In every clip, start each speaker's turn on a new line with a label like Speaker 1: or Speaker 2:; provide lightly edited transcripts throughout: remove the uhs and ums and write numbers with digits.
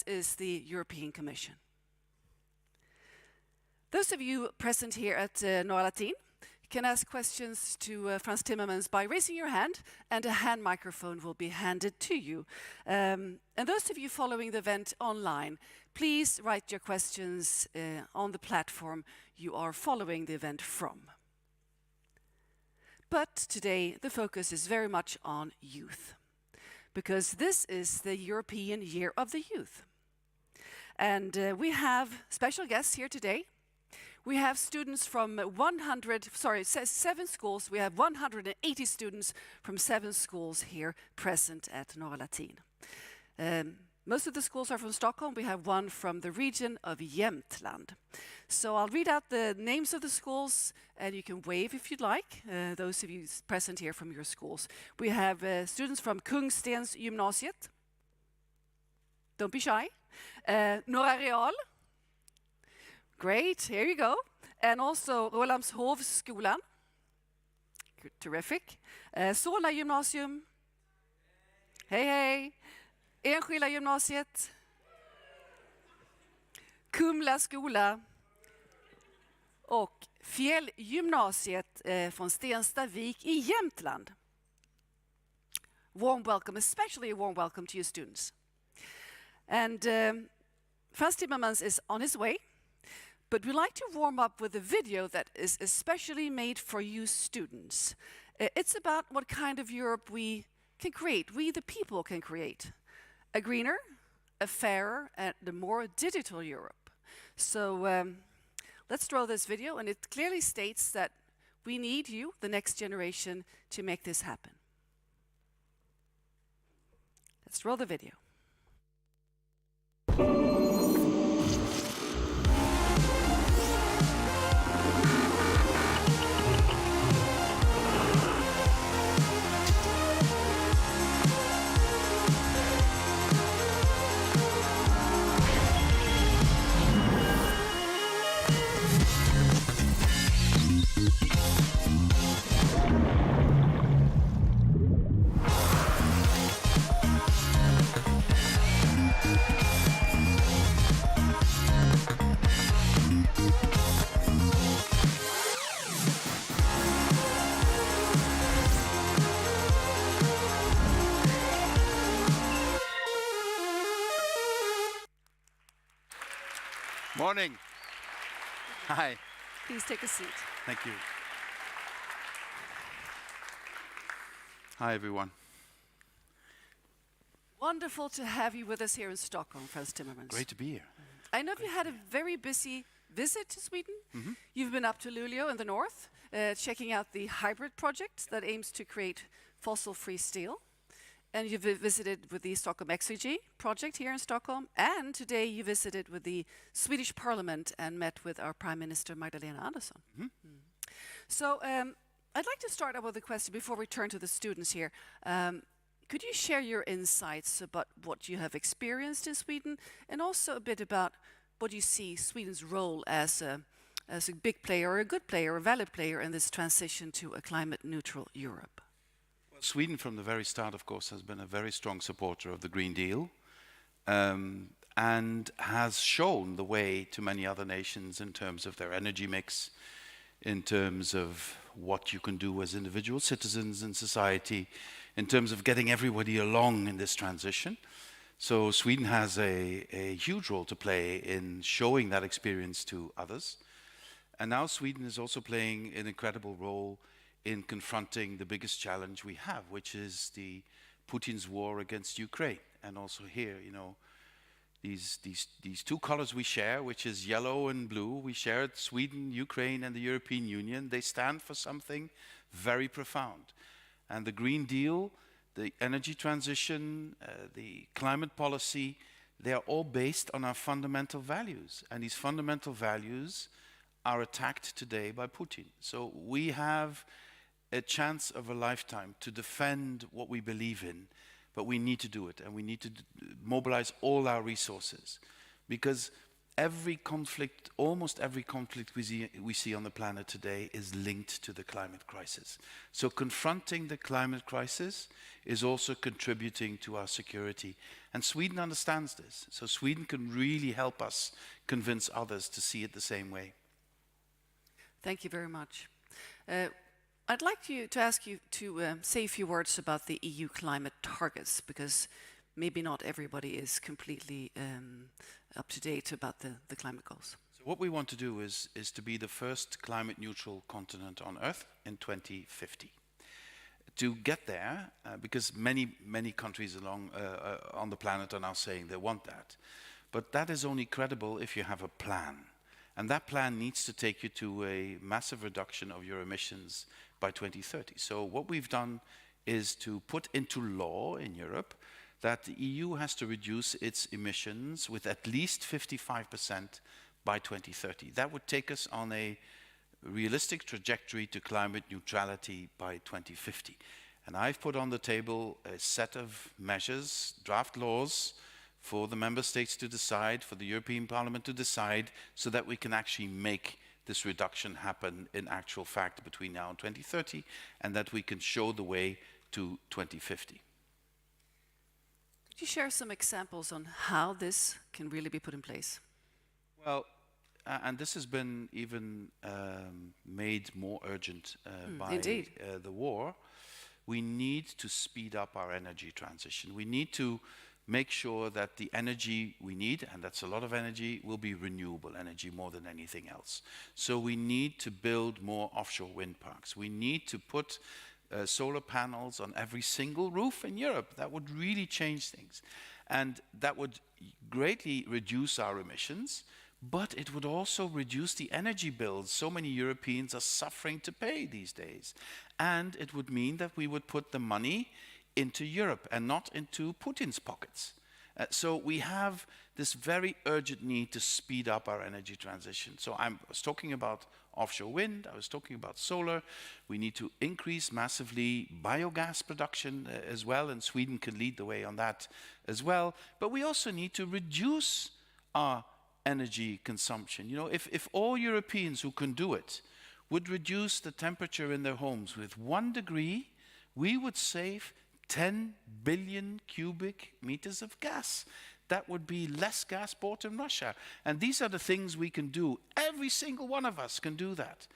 Speaker 1: is the European Commission. Those of you present here at neutrality can ask questions to Frans Timmermans by raising your hand, and a hand microphone will be handed to you. And those of you following the event online, please write your questions on the platform you are following the event from. But today the focus is very much on youth, because this is the European Year of the Youth. And we have special guests here today. We have students from 7 schools. We have 180 students from 7 schools here present at Norra Latin. Most of the schools are from Stockholm. We have one from the region of Jämtland. So I'll read out the names of the schools, and you can wave if you'd like, those of you present here from your schools. We have students from Kungstens gymnasiet. Don't be shy. Norra Real. Great, here you go. And also Rålambshovsskolan. Terrific. Solna gymnasium. Hej, hej. Enskilda gymnasiet. Kumla skola. Och Fjällgymnasiet från Stenstavik i Jämtland. Warm welcome, especially a warm welcome to you students. And Frans Timmermans is on his way. But we like to warm up with a video that is especially made for you students. It's about what kind of Europe we can create, we the people can create. A greener, a fairer, and a more digital Europe. So let's draw this video, and it clearly states that we need you, the next generation, to make this happen. Let's roll the video.
Speaker 2: Morning. Hi.
Speaker 1: Please take a seat.
Speaker 2: Thank you. Hi, everyone.
Speaker 1: Wonderful to have you with us here in Stockholm, Frans Timmermans.
Speaker 2: Great to be here.
Speaker 1: I know you had a very busy visit to Sweden. Mm-hmm. You've been up to Luleå in the north, checking out the hybrid project that aims to create fossil-free steel. And you've visited with the Stockholm Ecocide project here in Stockholm. And today you visited with the Swedish Parliament and met with our Prime Minister Magdalena Andersson. Mm-hmm. So I'd like to start out with a question before we turn to the students here. Could you share your insights about what you have experienced in Sweden, and also a bit about what you see Sweden's role as a big player, or a good player, or a valid player in this transition to a climate-neutral Europe?
Speaker 2: Sweden, from the very start, of course, has been a very strong supporter of the Green Deal, and has shown the way to many other nations in terms of their energy mix, in terms of what you can do as individual citizens in society, in terms of getting everybody along in this transition. So Sweden has a huge role to play in showing that experience to others. And now Sweden is also playing an incredible role in confronting the biggest challenge we have, which is Putin's war against Ukraine. And also here, you know, these two colors we share, which is yellow and blue, we share it, Sweden, Ukraine, and the European Union. They stand for something very profound. And the Green Deal, the energy transition, the climate policy, they are all based on our fundamental values. And these fundamental values are attacked today by Putin. So we have a chance of a lifetime to defend what we believe in, but we need to do it, and we need to mobilize all our resources, because every conflict, almost every conflict we see on the planet today is linked to the climate crisis. So confronting the climate crisis is also contributing to our security. And Sweden understands this. So Sweden can really help us convince others to see it the same way.
Speaker 1: Thank you very much. I'd like to ask you to say a few words about the EU climate targets, because maybe not everybody is completely up to date about the climate goals.
Speaker 2: So what we want to do is to be the first climate neutral continent on Earth in 2050. To get there, because many countries on the planet are now saying they want that, but that is only credible if you have a plan. And that plan needs to take you to a massive reduction of your emissions by 2030. So what we've done is to put into law in Europe that the EU has to reduce its emissions with at least 55% by 2030. That would take us on a realistic trajectory to climate neutrality by 2050. And I've put on the table a set of measures, draft laws, for the member states to decide, for the European Parliament to decide, so that we can actually make this reduction happen in actual fact between now and 2030, and that we can show the way to 2050.
Speaker 1: Could you share some examples on how this can really be put in place?
Speaker 2: Well, and this has been even made more urgent by the war. We need to speed up our energy transition. We need to make sure that the energy we need, and that's a lot of energy, will be renewable energy more than anything else. So we need to build more offshore wind parks. We need to put solar panels on every single roof in Europe. That would really change things. And that would greatly reduce our emissions, but it would also reduce the energy bills so many Europeans are suffering to pay these days. And it would mean that we would put the money into Europe and not into Putin's pockets. So we have this very urgent need to speed up our energy transition. So I was talking about offshore wind, I was talking about solar. We need to increase massively biogas production as well, and Sweden can lead the way on that as well. But we also need to reduce our energy consumption. You know, if all Europeans who can do it would reduce the temperature in their homes with 1 degree, we would save 10 billion cubic meters of gas. That would be less gas bought in Russia. And these are the things we can do. Every single one of us can do that.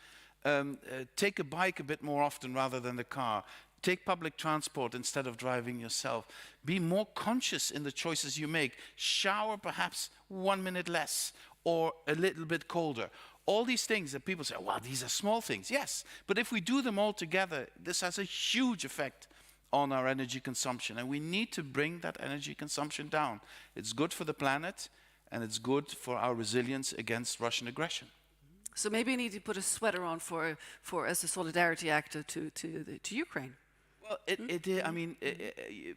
Speaker 2: Take a bike a bit more often rather than the car. Take public transport instead of driving yourself. Be more conscious in the choices you make. Shower perhaps 1 minute less or a little bit colder. All these things that people say, well, these are small things. Yes, but if we do them all together, this has a huge effect on our energy consumption, and we need to bring that energy consumption down. It's good for the planet, and it's good for our resilience against Russian aggression.
Speaker 1: So maybe you need to put a sweater on for as a solidarity actor to Ukraine.
Speaker 2: Well, I mean,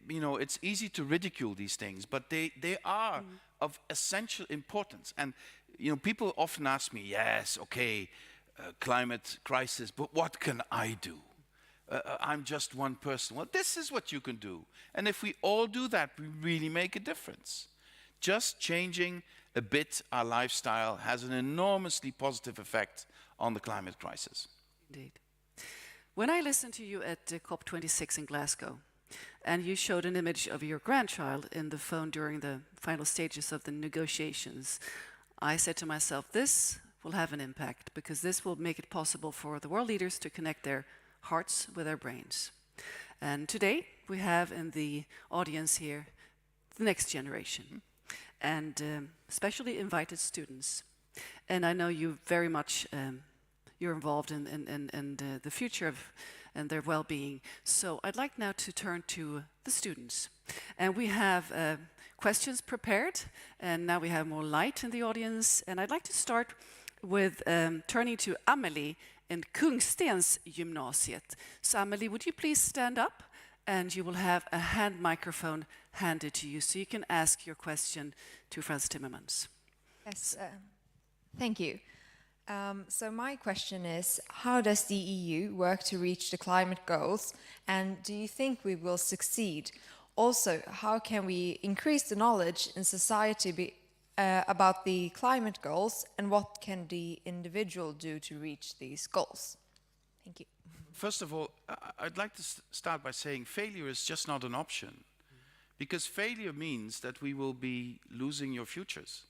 Speaker 2: you know, it's easy to ridicule these things, but they are of essential importance. And you know, people often ask me, yes, okay, climate crisis, but what can I do? I'm just one person. Well, this is what you can do. And if we all do that, we really make a difference. Just changing a bit our lifestyle has an enormously positive effect on the climate crisis.
Speaker 1: Indeed. When I listened to you at COP26 in Glasgow, and you showed an image of your grandchild in the phone during the final stages of the negotiations, I said to myself, this will have an impact, because this will make it possible for the world leaders to connect their hearts with their brains. And today we have in the audience here the next generation, and especially invited students. And I know you very much, you're involved in the future of and their well-being. So I'd like now to turn to the students. And we have questions prepared, and now we have more light in the audience. And I'd like to start with turning to Amelie in Kungstens gymnasiet. So Amelie, would you please stand up? And you will have a hand microphone handed to you, so you can ask your question to Frans Timmermans.
Speaker 3: Yes, thank you. So my question is, how does the EU work to reach the climate goals, and do you think we will succeed? Also, how can we increase the knowledge in society about the climate goals and what can the individual do to reach these goals? Thank you.
Speaker 2: First of all, I'd like to start by saying failure is just not an option. Because failure means that we will be losing your futures.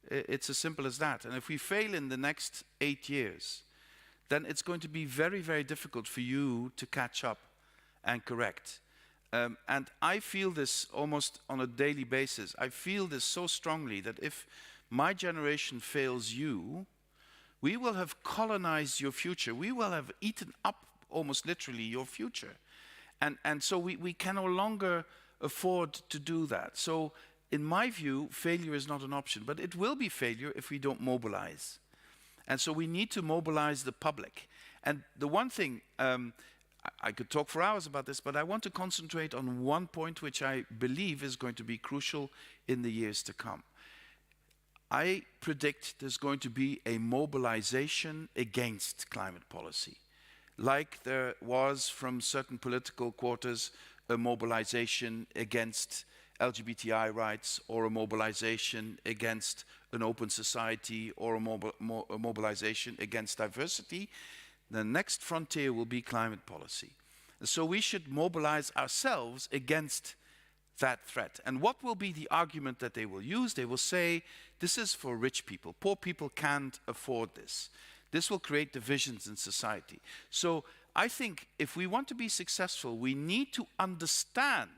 Speaker 2: It's as simple as that. And if we fail in the next 8 years, then it's going to be very, very difficult for you to catch up and correct. And I feel this almost on a daily basis. I feel this so strongly that if my generation fails you, we will have colonized your future. We will have eaten up, almost literally, your future. And so we can no longer afford to do that. So in my view, failure is not an option, but it will be failure if we don't mobilize. And so we need to mobilize the public. And the one thing, I could talk for hours about this, but I want to concentrate on one point which I believe is going to be crucial in the years to come. I predict there's going to be a mobilization against climate policy, like there was from certain political quarters a mobilization against LGBTI rights, or a mobilization against an open society, or a mobilization against diversity. The next frontier will be climate policy. And so we should mobilize ourselves against that threat. And what will be the argument that they will use? They will say, this is for rich people. Poor people can't afford this. This will create divisions in society. So I think if we want to be successful, we need to understand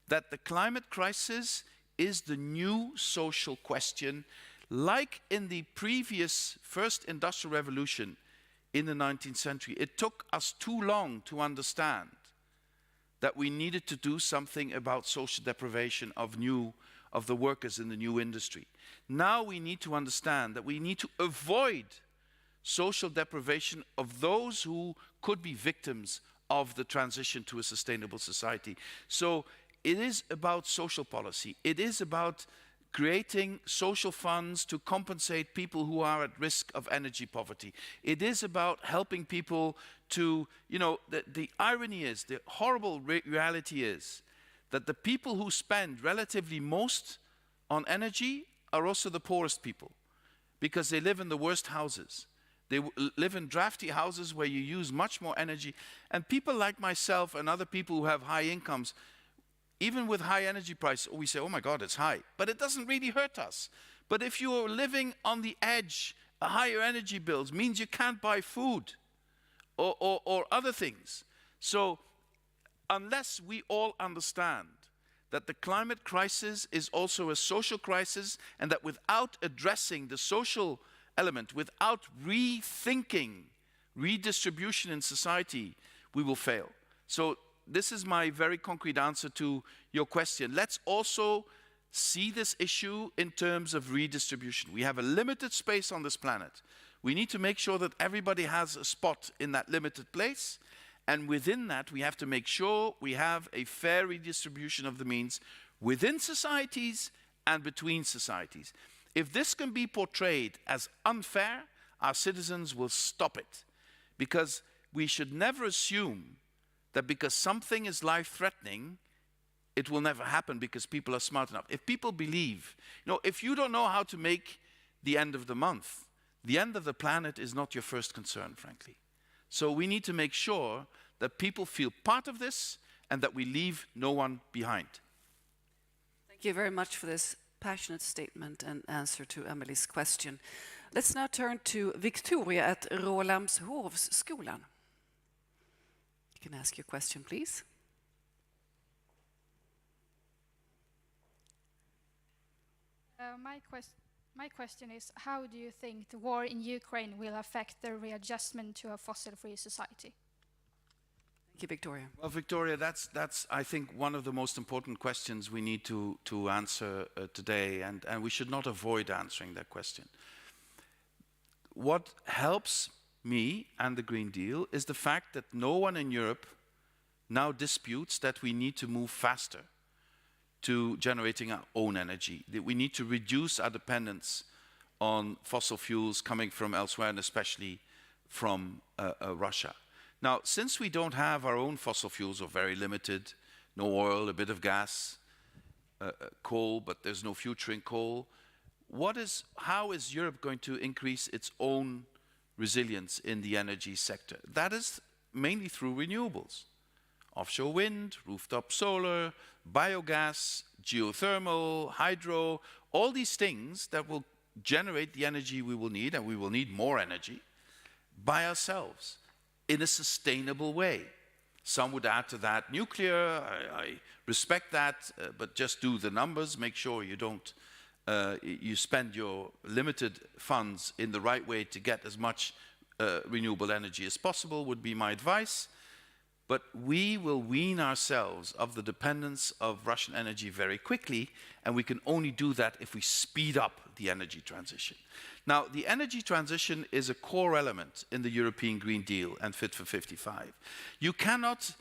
Speaker 2: that the climate crisis is the new social question. Like in the previous first industrial revolution in the 19th century, it took us too long to understand that we needed to do something about social deprivation of the workers in the new industry. Now we need to understand that we need to avoid social deprivation of those who could be victims of the transition to a sustainable society. So it is about social policy. It is about creating social funds to compensate people who are at risk of energy poverty. It is about helping people to, the irony is, the horrible reality is that the people who spend relatively most on energy are also the poorest people, because they live in the worst houses. They live in drafty houses where you use much more energy. And people like myself and other people who have high incomes, even with high energy prices, we say, oh my God, it's high. But it doesn't really hurt us. But if you're living on the edge, higher energy bills means you can't buy food or other things. So unless we all understand that the climate crisis is also a social crisis, and that without addressing the social element, without rethinking redistribution in society, we will fail. So this is my very concrete answer to your question. Let's also see this issue in terms of redistribution. We have a limited space on this planet. We need to make sure that everybody has a spot in that limited place. And within that, we have to make sure we have a fair redistribution of the means within societies and between societies. If this can be portrayed as unfair, our citizens will stop it. Because we should never assume that because something is life-threatening, it will never happen because people are smart enough. If people believe, if you don't know how to make the end of the month, the end of the planet is not your first concern, frankly. So we need to make sure that people feel part of this and that we leave no one behind.
Speaker 1: Thank you very much for this passionate statement and answer to Emily's question. Let's now turn to Victoria at Rålambshovsskolan. You can ask your question, please.
Speaker 4: My question is, how do you think the war in Ukraine will affect the readjustment to a fossil-free society?
Speaker 1: Thank you, Victoria.
Speaker 2: Well, Victoria, that's I think one of the most important questions we need to answer today, and we should not avoid answering that question. What helps me and the Green Deal is the fact that no one in Europe now disputes that we need to move faster to generating our own energy, that we need to reduce our dependence on fossil fuels coming from elsewhere, and especially from Russia. Now, since we don't have our own fossil fuels, or very limited, no oil, a bit of gas, coal, but there's no future in coal. How is Europe going to increase its own resilience in the energy sector? That is mainly through renewables. Offshore wind, rooftop solar, biogas, geothermal, hydro, all these things that will generate the energy we will need, and we will need more energy, by ourselves in a sustainable way. Some would add to that nuclear. I respect that, but just do the numbers. Make sure you don't you spend your limited funds in the right way to get as much renewable energy as possible would be my advice. But we will wean ourselves of the dependence of Russian energy very quickly, and we can only do that if we speed up the energy transition. Now, the energy transition is a core element in the European Green Deal and Fit for 55. You cannot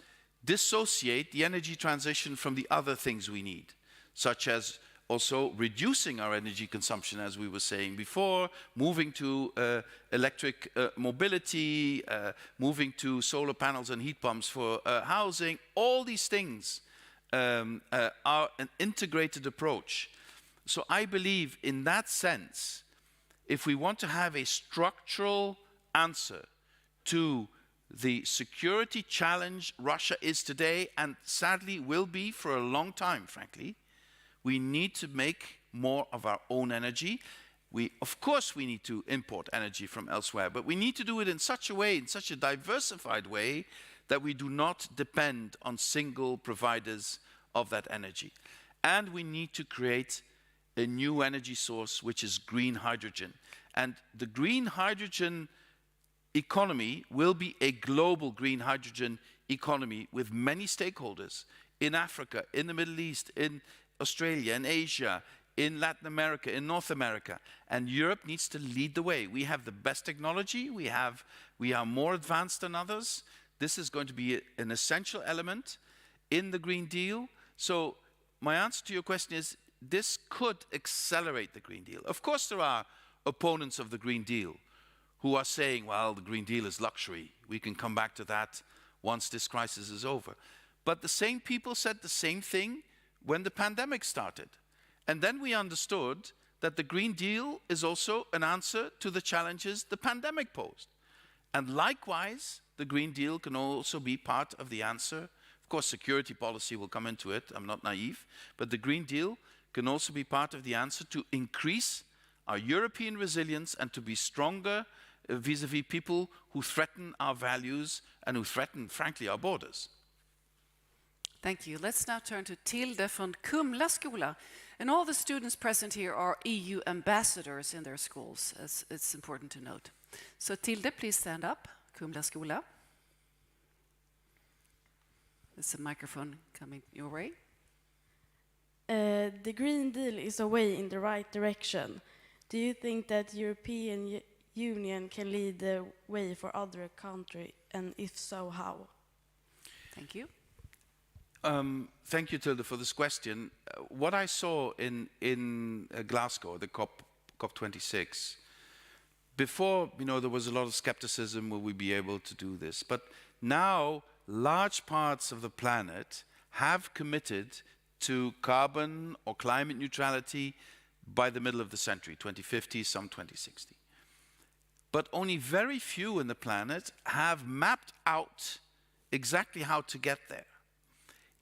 Speaker 2: dissociate the energy transition from the other things we need, such as also reducing our energy consumption, as we were saying before, moving to electric mobility, moving to solar panels and heat pumps for housing. All these things are an integrated approach. So I believe in that sense, if we want to have a structural answer to the security challenge Russia is today, and sadly will be for a long time, frankly, we need to make more of our own energy. Of course, we need to import energy from elsewhere, but we need to do it in such a way, in such a diversified way, that we do not depend on single providers of that energy. And we need to create a new energy source, which is green hydrogen. And the green hydrogen economy will be a global green hydrogen economy with many stakeholders in Africa, in the Middle East, in Australia, in Asia, in Latin America, in North America. And Europe needs to lead the way. We have the best technology. We are more advanced than others. This is going to be an essential element in the Green Deal. So my answer to your question is, this could accelerate the Green Deal. Of course, there are opponents of the Green Deal who are saying, well, the Green Deal is luxury. We can come back to that once this crisis is over. But the same people said the same thing when the pandemic started. And then we understood that the Green Deal is also an answer to the challenges the pandemic posed. And likewise, the Green Deal can also be part of the answer. Of course, security policy will come into it. I'm not naive. But the Green Deal can also be part of the answer to increase our European resilience and to be stronger vis-à-vis people who threaten our values and who threaten, frankly, our borders.
Speaker 1: Thank you. Let's now turn to Tilde von Kumla Skola. And all the students present here are EU ambassadors in their schools, as it's important to note. So Tilde, please stand up. Kumla Skola. There's a microphone coming your way.
Speaker 5: The Green Deal is a way in the right direction. Do you think that European Union can lead the way for other countries, and if so, how?
Speaker 1: Thank you.
Speaker 2: Thank you, Tilde, for this question. What I saw in Glasgow, the COP26, before, there was a lot of skepticism, will we be able to do this? But now, large parts of the planet have committed to carbon or climate neutrality by the middle of the century, 2050, some 2060. But only very few in the planet have mapped out exactly how to get there.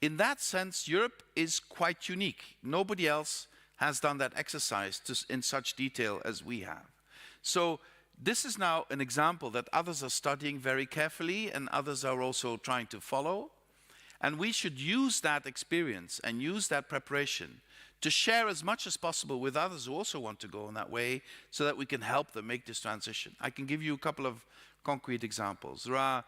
Speaker 2: In that sense, Europe is quite unique. Nobody else has done that exercise in such detail as we have. So this is now an example that others are studying very carefully and others are also trying to follow. And we should use that experience and use that preparation to share as much as possible with others who also want to go in that way so that we can help them make this transition. I can give you a couple of concrete examples. There are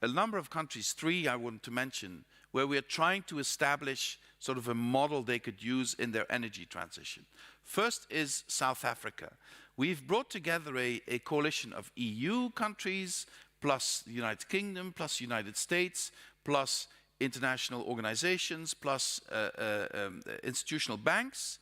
Speaker 2: a number of countries, 3 I want to mention, where we are trying to establish sort of a model they could use in their energy transition. First is South Africa. We've brought together a coalition of EU countries, plus the United Kingdom, plus United States, plus international organizations, plus institutional banks,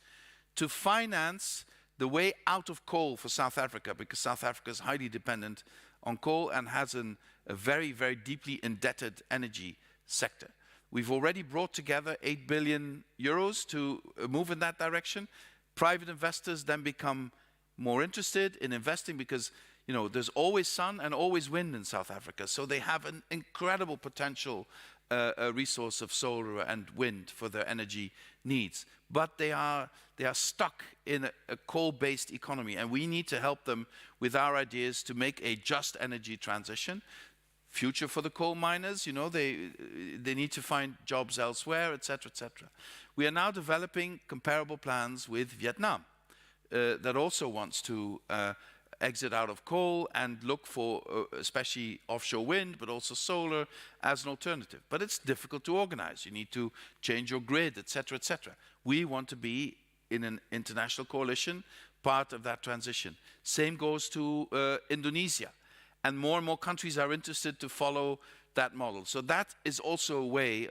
Speaker 2: to finance the way out of coal for South Africa, because South Africa is highly dependent on coal and has a very, very deeply indebted energy sector. We've already brought together 8 billion euros to move in that direction. Private investors then become more interested in investing because, you know, there's always sun and always wind in South Africa. So they have an incredible potential resource of solar and wind for their energy needs. But they are stuck in a coal-based economy, and we need to help them with our ideas to make a just energy transition. Future for the coal miners, you know, they need to find jobs elsewhere, etc., etc. We are now developing comparable plans with Vietnam that also wants to exit out of coal and look for especially offshore wind, but also solar as an alternative. But it's difficult to organize. You need to change your grid, etc., etc. We want to be in an international coalition, part of that transition. Same goes to Indonesia. And more countries are interested to follow that model. So that is also a way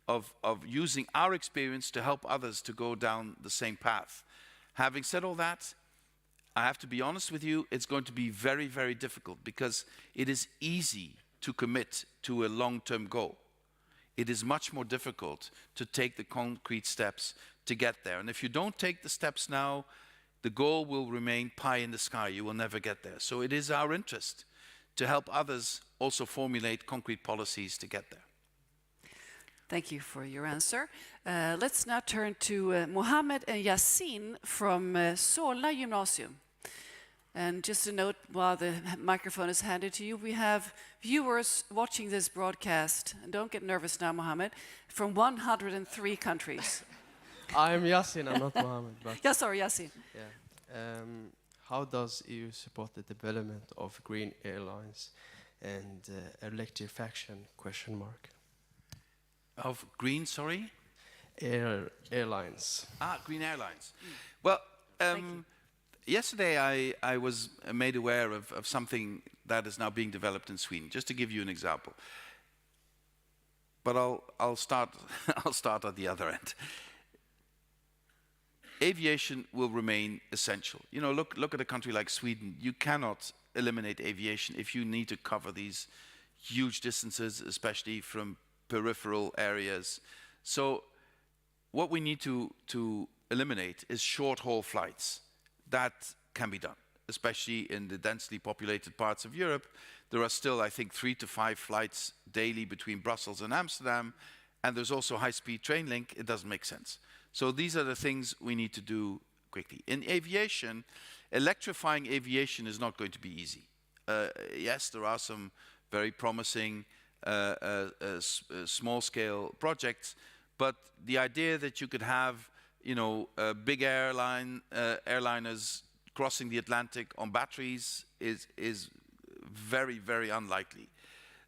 Speaker 2: of using our experience to help others to go down the same path. Having said all that, I have to be honest with you, it's going to be very, very difficult because it is easy to commit to a long-term goal. It is much more difficult to take the concrete steps to get there. And if you don't take the steps now, the goal will remain pie in the sky. You will never get there. So it is our interest to help others also formulate concrete policies to get there.
Speaker 1: Thank you for your answer. Let's now turn to Mohammed and Yasin from Solna Gymnasium. And just a note, while the microphone is handed to you, we have viewers watching this broadcast, and don't get nervous now, Mohammed, from 103 countries.
Speaker 6: I'm Yasin, I'm not Mohammed. But
Speaker 1: Yeah, sorry, Yasin.
Speaker 6: yeah. How does EU support the development of green airlines and electrification, question mark?
Speaker 2: Of green, sorry?
Speaker 6: Airlines.
Speaker 2: Ah, green airlines. Well, yesterday I was made aware of something that is now being developed in Sweden, just to give you an example. But I'll start I'll start at the other end. Aviation will remain essential. You know, look at a country like Sweden. You cannot eliminate aviation if you need to cover these huge distances, especially from peripheral areas. So what we need to eliminate is short-haul flights. That can be done, especially in the densely populated parts of Europe. There are still, I think, 3 to 5 flights daily between Brussels and Amsterdam, and there's also high-speed train link. It doesn't make sense. So these are the things we need to do quickly. In aviation, electrifying aviation is not going to be easy. Yes, there are some very promising small-scale projects, but the idea that you could have, you know, big airliners crossing the Atlantic on batteries is very, very unlikely.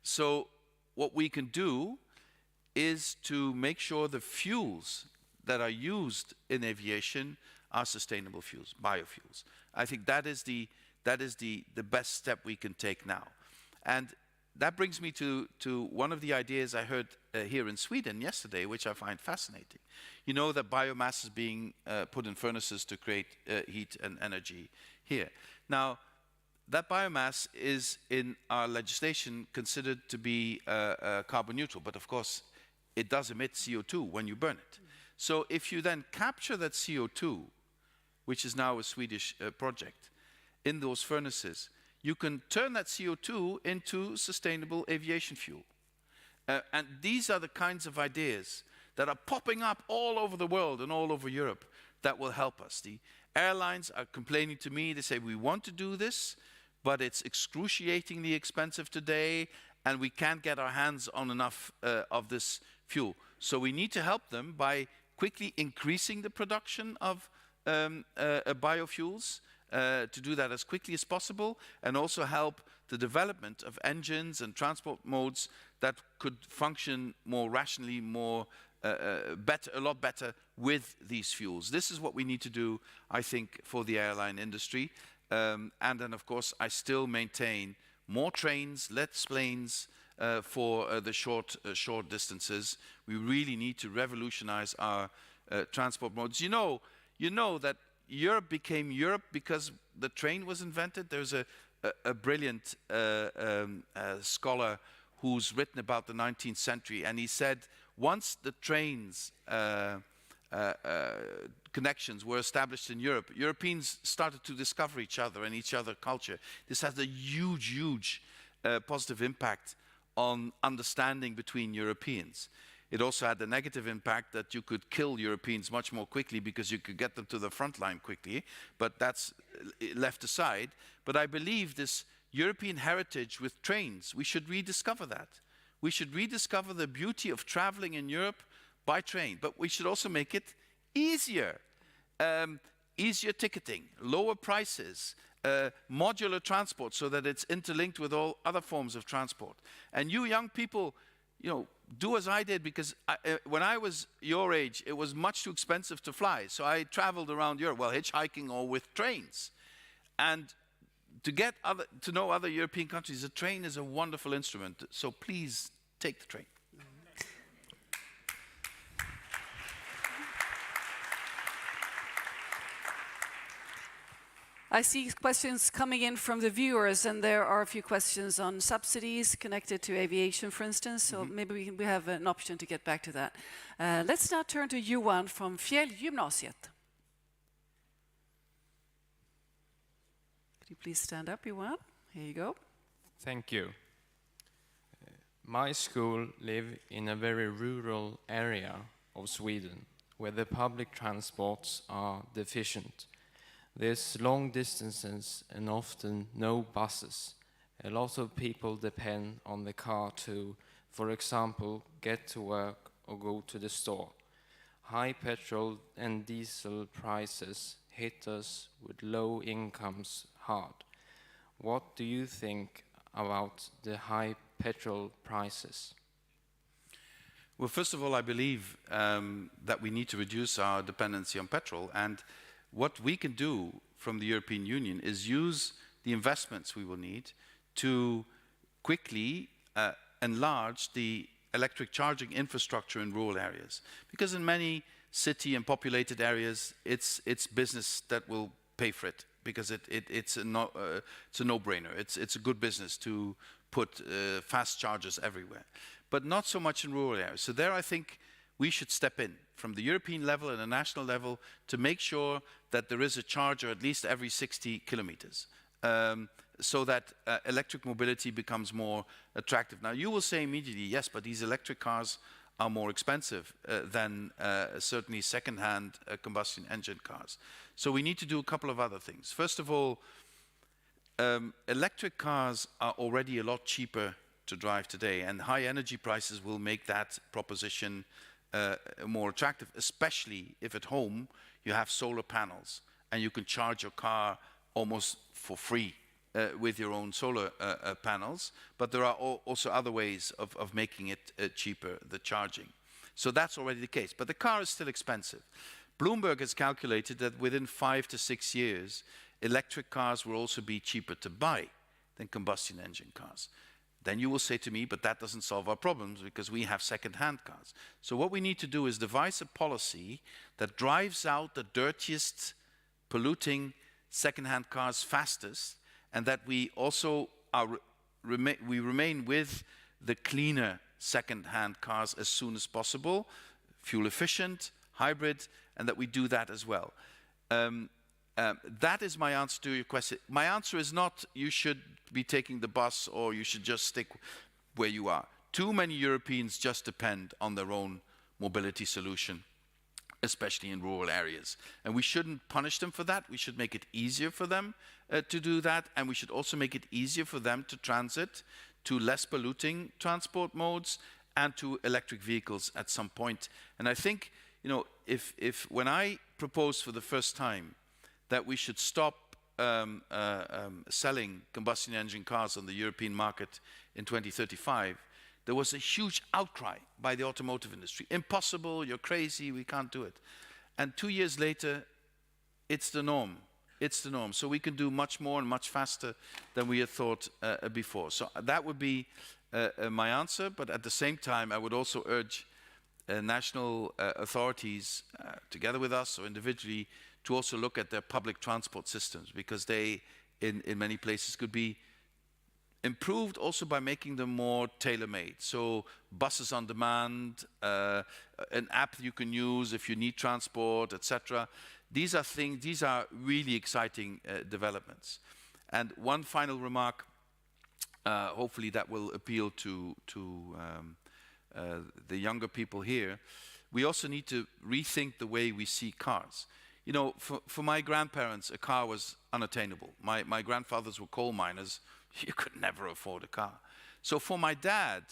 Speaker 2: So what we can do is to make sure the fuels that are used in aviation are sustainable fuels, biofuels. I think that is the best step we can take now. And that brings me to one of the ideas I heard here in Sweden yesterday, which I find fascinating. You know that biomass is being put in furnaces to create heat and energy here. Now, that biomass is in our legislation considered to be carbon neutral, but of course it does emit CO2 when you burn it. So if you then capture that CO2, which is now a Swedish project, in those furnaces, you can turn that CO2 into sustainable aviation fuel. And these are the kinds of ideas that are popping up all over the world and all over Europe that will help us. The airlines are complaining to me. They say, we want to do this, but it's excruciatingly expensive today, and we can't get our hands on enough of this fuel. So we need to help them by quickly increasing the production of biofuels, to do that as quickly as possible, and also help the development of engines and transport modes that could function more rationally, more better, a lot better with these fuels. This is what we need to do, I think, for the airline industry. And then, of course, I still maintain more trains, less planes for the short distances. We really need to revolutionize our transport modes. You know that Europe became Europe because the train was invented. There's a brilliant scholar who's written about the 19th century, and he said once the trains connections were established in Europe, Europeans started to discover each other and each other culture. This has a huge, huge positive impact on understanding between Europeans. It also had the negative impact that you could kill Europeans much more quickly because you could get them to the front line quickly, but that's left aside. But I believe this European heritage with trains, we should rediscover that. We should rediscover the beauty of traveling in Europe by train, but we should also make it easier. Easier ticketing, lower prices, modular transport so that it's interlinked with all other forms of transport. And you young people, you know, do as I did, because when I was your age, it was much too expensive to fly. So I traveled around Europe, well, hitchhiking or with trains. And to get to know other European countries, a train is a wonderful instrument. So please take the train.
Speaker 1: I see questions coming in from the viewers, and there are a few questions on subsidies connected to aviation, for instance, so maybe we have an option to get back to that. Let's now turn to Johan from Fjällgymnasiet. Could you please stand up, Johan? Here you go.
Speaker 7: Thank you. My school live in a very rural area of Sweden, where the public transports are deficient. There's long distances and often no buses. A lot of people depend on the car to, for example, get to work or go to the store. High petrol and diesel prices hit us with low incomes hard. What do you think about the high petrol prices?
Speaker 2: Well, first of all, I believe that we need to reduce our dependency on petrol, and what we can do from the European Union is use the investments we will need to quickly enlarge the electric charging infrastructure in rural areas. Because in many city and populated areas, it's business that will pay for it, because it's a no-brainer. It's a good business to put fast chargers everywhere, but not so much in rural areas. So there I think we should step in from the European level and the national level to make sure that there is a charger at least every 60 kilometers, so that electric mobility becomes more attractive. Now, you will say immediately, yes, but these electric cars are more expensive than certainly second-hand combustion engine cars. So we need to do a couple of other things. First of all, electric cars are already a lot cheaper to drive today, and high energy prices will make that proposition more attractive, especially if at home you have solar panels and you can charge your car almost for free with your own solar panels. But there are also other ways of making it cheaper, the charging. So that's already the case. But the car is still expensive. Bloomberg has calculated that within 5 to 6 years, electric cars will also be cheaper to buy than combustion engine cars. Then you will say to me, but that doesn't solve our problems because we have second-hand cars. So what we need to do is devise a policy that drives out the dirtiest, polluting second-hand cars fastest, and that we also remain with the cleaner second-hand cars as soon as possible, fuel efficient, hybrid, and that we do that as well. That is my answer to your question. My answer is not you should be taking the bus or you should just stick where you are. Too many Europeans just depend on their own mobility solution, especially in rural areas. And we shouldn't punish them for that. We should make it easier for them to do that. And we should also make it easier for them to transit to less polluting transport modes and to electric vehicles at some point. And I think, you know, if when I proposed for the first time that we should stop selling combustion engine cars on the European market in 2035, there was a huge outcry by the automotive industry. Impossible, you're crazy, we can't do it. And 2 years later, it's the norm. It's the norm. So we can do much more and much faster than we had thought before. So that would be my answer. But at the same time, I would also urge national authorities, together with us or individually, to also look at their public transport systems, because they, in many places, could be improved also by making them more tailor-made. So buses on demand, an app you can use if you need transport, etc. These are really exciting developments. And one final remark, hopefully that will appeal to the younger people here. We also need to rethink the way we see cars. You know, for my grandparents, a car was unattainable. My grandfathers were coal miners. You could never afford a car. So for my dad,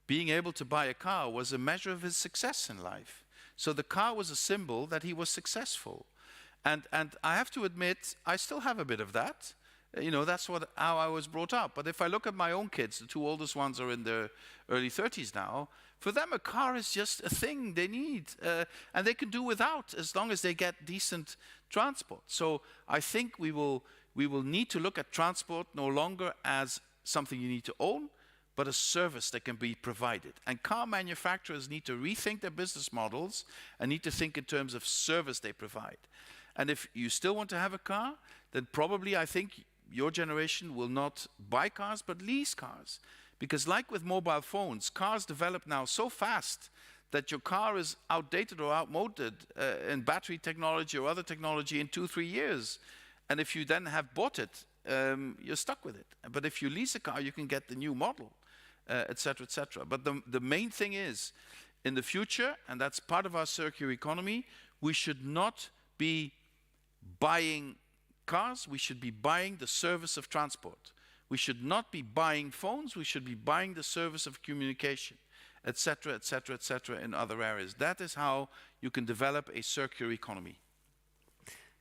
Speaker 2: being able to buy a car was a measure of his success in life. So the car was a symbol that he was successful. And I have to admit, I still have a bit of that. You know, that's how I was brought up. But if I look at my own kids, the two oldest ones are in their early 30s now, for them a car is just a thing they need. And they can do without as long as they get decent transport. So I think we will need to look at transport no longer as something you need to own, but a service that can be provided. And car manufacturers need to rethink their business models and need to think in terms of service they provide. And if you still want to have a car, then probably I think your generation will not buy cars, but lease cars. Because like with mobile phones, cars develop now so fast that your car is outdated or outmoded in battery technology or other technology in 2-3 years. And if you then have bought it, you're stuck with it. But if you lease a car, you can get the new model, et cetera, et cetera. But the main thing is, in the future, and that's part of our circular economy, we should not be buying cars, we should be buying the service of transport. We should not be buying phones, we should be buying the service of communication, et cetera, et cetera, et cetera, in other areas. That is how you can develop a circular economy.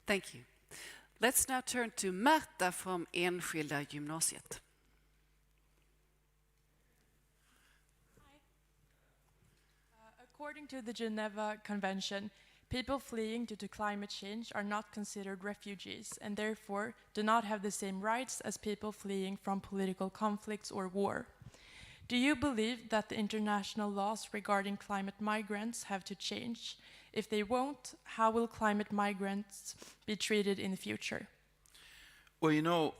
Speaker 1: Thank you. Let's now turn to Märta from Enskilda gymnasiet.
Speaker 8: According to the Geneva Convention, people fleeing due to climate change are not considered refugees and therefore do not have the same rights as people fleeing from political conflicts or war. Do you believe that the international laws regarding climate migrants have to change? If they won't, how will climate migrants be treated in the future?
Speaker 2: Well, you know,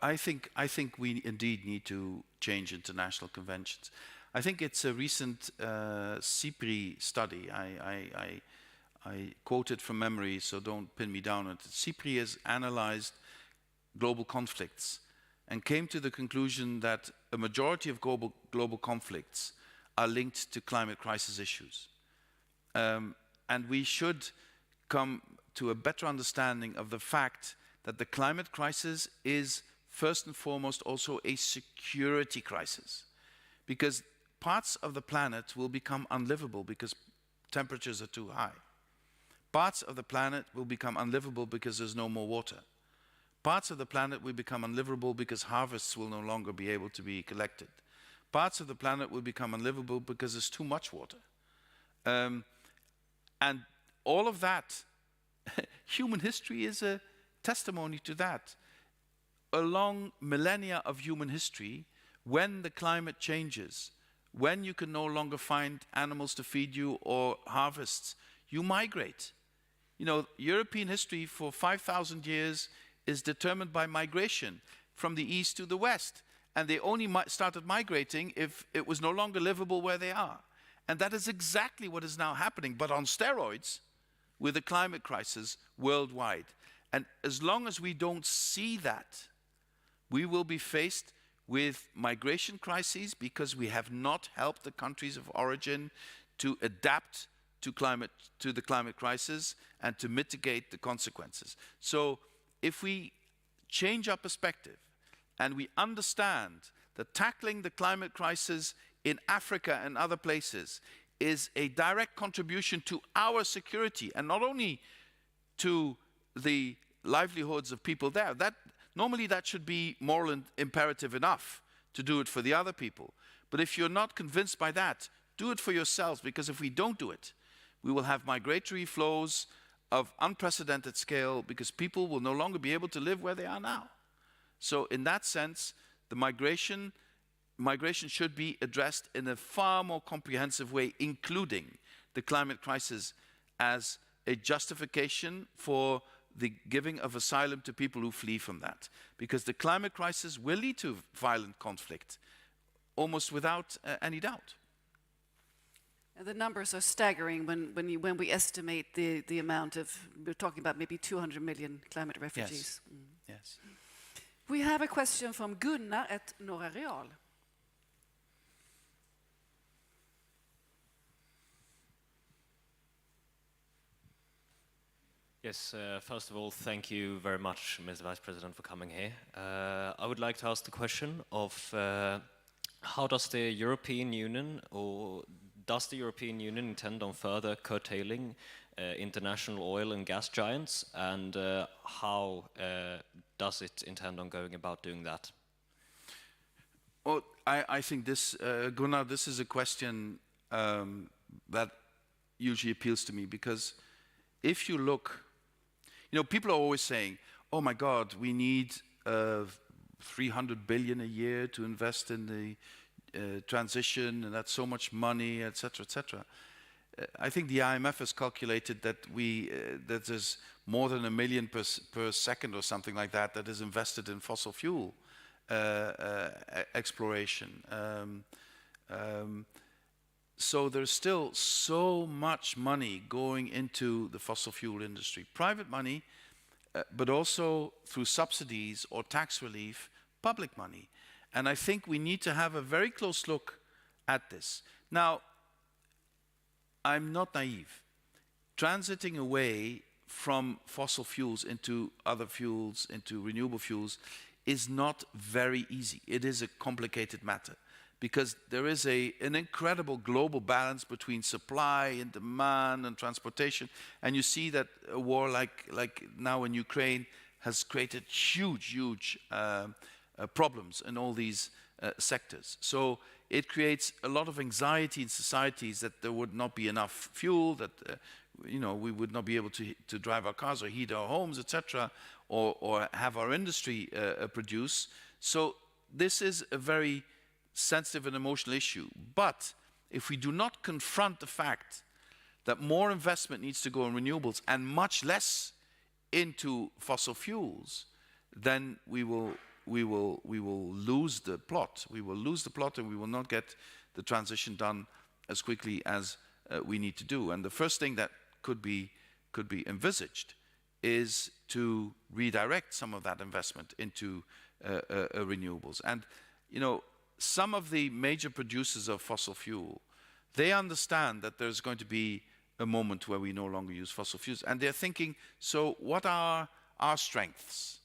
Speaker 2: I think we indeed need to change international conventions. I think it's a recent CIPRI study. I quote it from memory, so don't pin me down on it. CIPRI has analyzed global conflicts and came to the conclusion that a majority of global conflicts are linked to climate crisis issues. And we should come to a better understanding of the fact that the climate crisis is first and foremost also a security crisis. Because parts of the planet will become unlivable because temperatures are too high. Parts of the planet will become unlivable because there's no more water. Parts of the planet will become unlivable because harvests will no longer be able to be collected. Parts of the planet will become unlivable because there's too much water. And all of that, human history is a testimony to that. Along millennia of human history, when the climate changes, when you can no longer find animals to feed you or harvests, you migrate. You know, European history for 5,000 years is determined by migration from the east to the west. And they only started migrating if it was no longer livable where they are. And that is exactly what is now happening, but on steroids with the climate crisis worldwide. And as long as we don't see that, we will be faced with migration crises because we have not helped the countries of origin to adapt to the climate crisis and to mitigate the consequences. So if we change our perspective and we understand that tackling the climate crisis in Africa and other places is a direct contribution to our security and not only to the livelihoods of people there, normally that should be moral and imperative enough to do it for the other people. But if you're not convinced by that, do it for yourselves, because if we don't do it, we will have migratory flows of unprecedented scale because people will no longer be able to live where they are now. So in that sense, the migration should be addressed in a far more comprehensive way, including the climate crisis as a justification for the giving of asylum to people who flee from that. Because the climate crisis will lead to violent conflict, almost without any doubt.
Speaker 1: And the numbers are staggering when we estimate the amount of, we're talking about maybe 200 million climate refugees.
Speaker 2: Yes. Yes.
Speaker 1: We have a question from Gunnar at Norra Real.
Speaker 9: Yes, first of all, thank you very much, Mr. Vice President, for coming here. I would like to ask the question of how does the European Union, or does the European Union intend on further curtailing international oil and gas giants, and how does it intend on going about doing that?
Speaker 2: Well, I think this, Gunnar, this is a question that usually appeals to me, because if you look, people are always saying, oh my God, we need 300 billion a year to invest in the transition, and that's so much money, etc., etc. I think the IMF has calculated that that there's more than $1 million per second or something like that that is invested in fossil fuel exploration. So there's still so much money going into the fossil fuel industry. Private money, but also through subsidies or tax relief, public money. And I think we need to have a very close look at this. Now, I'm not naive. Transiting away from fossil fuels into other fuels, into renewable fuels, is not very easy. It is a complicated matter, because there is an incredible global balance between supply and demand and transportation. And you see that a war like now in Ukraine has created huge problems in all these sectors. So it creates a lot of anxiety in societies that there would not be enough fuel, that we would not be able to drive our cars or heat our homes, etc., or have our industry produce. So this is a very sensitive and emotional issue. But if we do not confront the fact that more investment needs to go in renewables and much less into fossil fuels, then we will lose the plot. We will lose the plot, and we will not get the transition done as quickly as we need to do. And the first thing that could be envisaged is to redirect some of that investment into renewables. And some of the major producers of fossil fuel, they understand that there's going to be a moment where we no longer use fossil fuels. And they're thinking, so what are our strengths?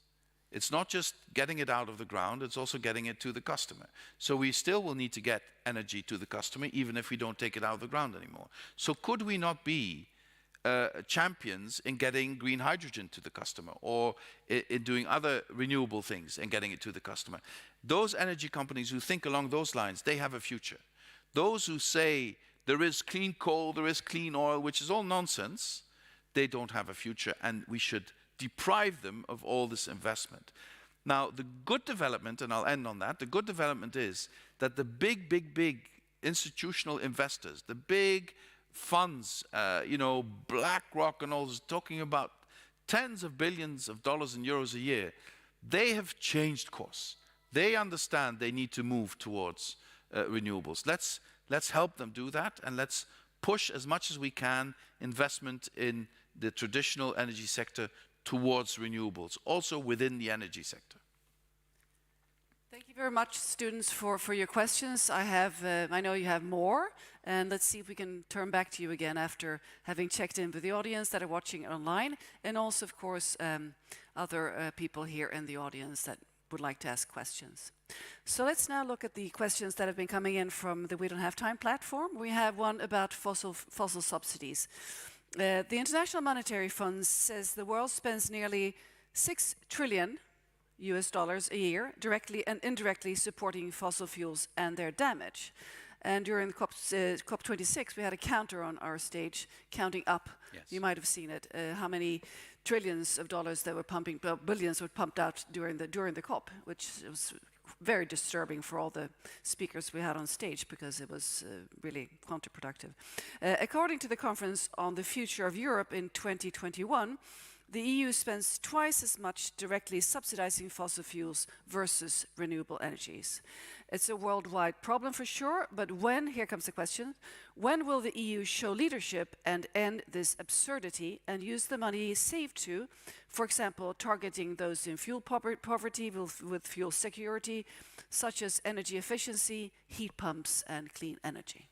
Speaker 2: It's not just getting it out of the ground, it's also getting it to the customer. So we still will need to get energy to the customer, even if we don't take it out of the ground anymore. So could we not be champions in getting green hydrogen to the customer, or in doing other renewable things and getting it to the customer? Those energy companies who think along those lines, they have a future. Those who say there is clean coal, there is clean oil, which is all nonsense, they don't have a future, and we should deprive them of all this investment. Now, the good development, and I'll end on that, the good development is that the big institutional investors, the big funds, BlackRock and all, talking about tens of billions of dollars and euros a year, they have changed course. They understand they need to move towards renewables. Let's help them do that, and let's push as much as we can investment in the traditional energy sector towards renewables, also within the energy sector.
Speaker 1: Thank you very much, students, for your questions. I know you have more, and let's see if we can turn back to you again after having checked in with the audience that are watching online, and also, of course, other people here in the audience that would like to ask questions. So let's now look at the questions that have been coming in from the We Don't Have Time platform. We have one about fossil subsidies. The International Monetary Fund says the world spends nearly $6 trillion a year directly and indirectly supporting fossil fuels and their damage. And during COP26, we had a counter on our stage, counting up.
Speaker 2: Yes.
Speaker 1: You might have seen it, how many trillions of dollars that were pumping, billions were pumped out during the COP, which was very disturbing for all the speakers we had on stage, because it was really counterproductive. According to the conference on the future of Europe in 2021, the EU spends twice as much directly subsidizing fossil fuels versus renewable energies. It's a worldwide problem for sure, but when, here comes the question, when will the EU show leadership and end this absurdity and use the money saved to, for example, targeting those in fuel poverty with fuel security, such as energy efficiency, heat pumps, and clean energy?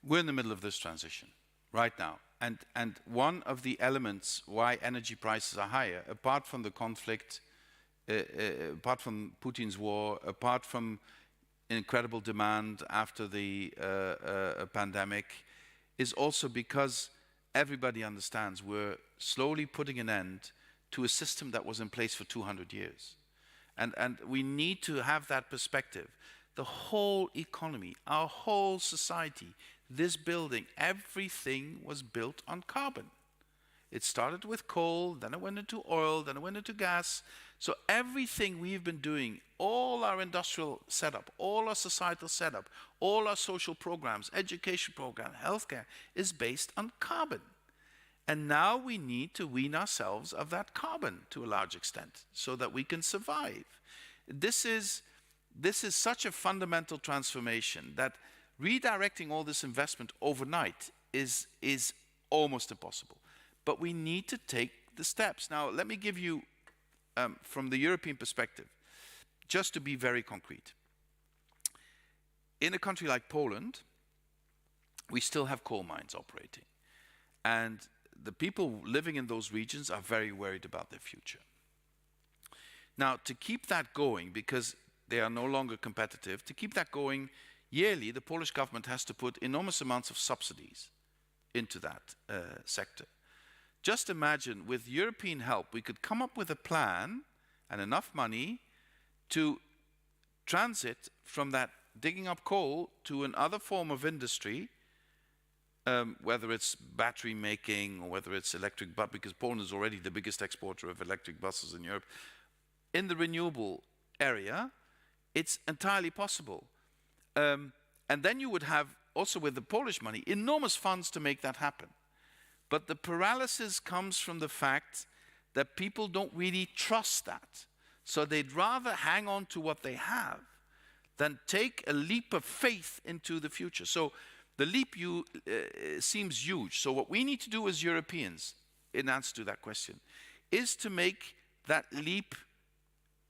Speaker 2: We're in the middle of this transition right now. And one of the elements why energy prices are higher, apart from the conflict, apart from Putin's war, apart from incredible demand after the pandemic, is also because everybody understands we're slowly putting an end to a system that was in place for 200 years. And we need to have that perspective. The whole economy, our whole society, this building, everything was built on carbon. It started with coal, then it went into oil, then it went into gas. So everything we've been doing, all our industrial setup, all our societal setup, all our social programs, education program, healthcare, is based on carbon. And now we need to wean ourselves of that carbon to a large extent so that we can survive. This is such a fundamental transformation that redirecting all this investment overnight is almost impossible. But we need to take the steps. Now, let me give you, from the European perspective, just to be very concrete. In a country like Poland, we still have coal mines operating. And the people living in those regions are very worried about their future. Now, to keep that going, because they are no longer competitive, to keep that going, yearly, the Polish government has to put enormous amounts of subsidies into that sector. Just imagine, with European help, we could come up with a plan and enough money to transit from that digging up coal to another form of industry, whether it's battery making or whether it's electric bus, because Poland is already the biggest exporter of electric buses in Europe. In the renewable area, it's entirely possible. And then you would have, also with the Polish money, enormous funds to make that happen. But the paralysis comes from the fact that people don't really trust that. So they'd rather hang on to what they have than take a leap of faith into the future. So the leap seems huge. So what we need to do as Europeans, in answer to that question, is to make that leap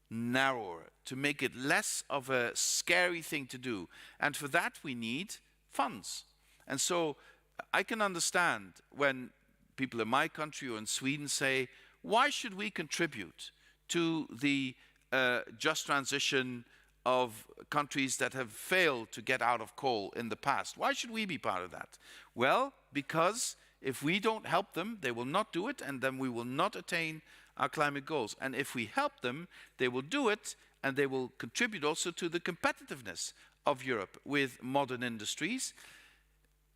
Speaker 2: narrower, to make it less of a scary thing to do. And for that we need funds. And so I can understand when people in my country or in Sweden say, why should we contribute to the just transition of countries that have failed to get out of coal in the past? Why should we be part of that? Well, because if we don't help them, they will not do it, and then we will not attain our climate goals. And if we help them, they will do it, and they will contribute also to the competitiveness of Europe with modern industries.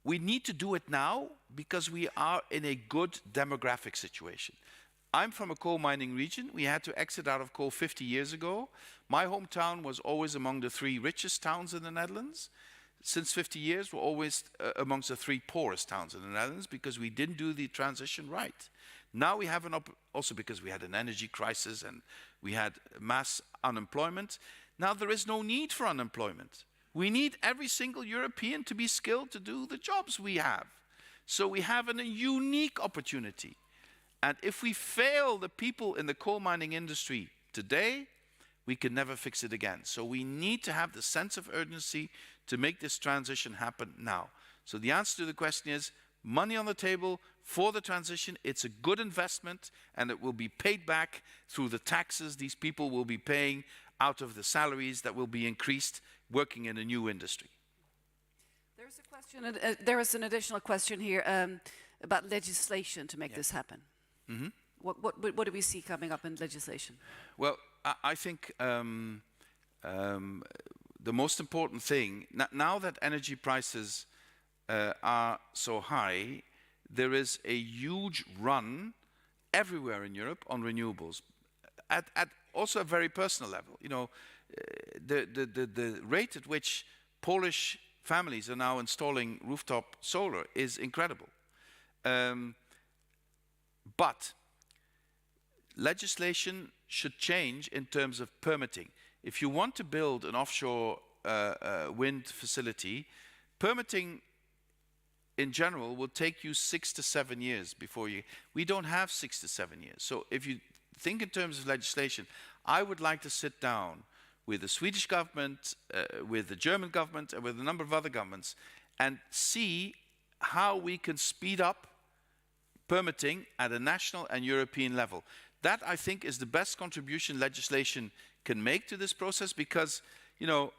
Speaker 2: We need to do it now because we are in a good demographic situation. I'm from a coal mining region. We had to exit out of coal 50 years ago. My hometown was always among the 3 richest towns in the Netherlands. Since 50 years, we're always amongst the 3 poorest towns in the Netherlands because we didn't do the transition right. Now we have also because we had an energy crisis and we had mass unemployment. Now there is no need for unemployment. We need every single European to be skilled to do the jobs we have. So we have a unique opportunity. And if we fail the people in the coal mining industry today, we can never fix it again. So we need to have the sense of urgency to make this transition happen now. So the answer to the question is money on the table for the transition. It's a good investment and it will be paid back through the taxes these people will be paying out of the salaries that will be increased working in a new industry.
Speaker 1: There's a question, there is an additional question here about legislation to make this happen.
Speaker 2: Mm-hmm.
Speaker 1: What do we see coming up in legislation?
Speaker 2: Well, I think the most important thing, now that energy prices are so high, there is a huge run everywhere in Europe on renewables, at also a very personal level. You know, the rate at which Polish families are now installing rooftop solar is incredible. But legislation should change in terms of permitting. If you want to build an offshore wind facility, permitting in general will take you 6 to 7 years before you... We don't have 6 to 7 years. So if you think in terms of legislation, I would like to sit down with the Swedish government, with the German government, and with a number of other governments, and see how we can speed up permitting at a national and European level. That, I think, is the best contribution legislation can make to this process, because, you know,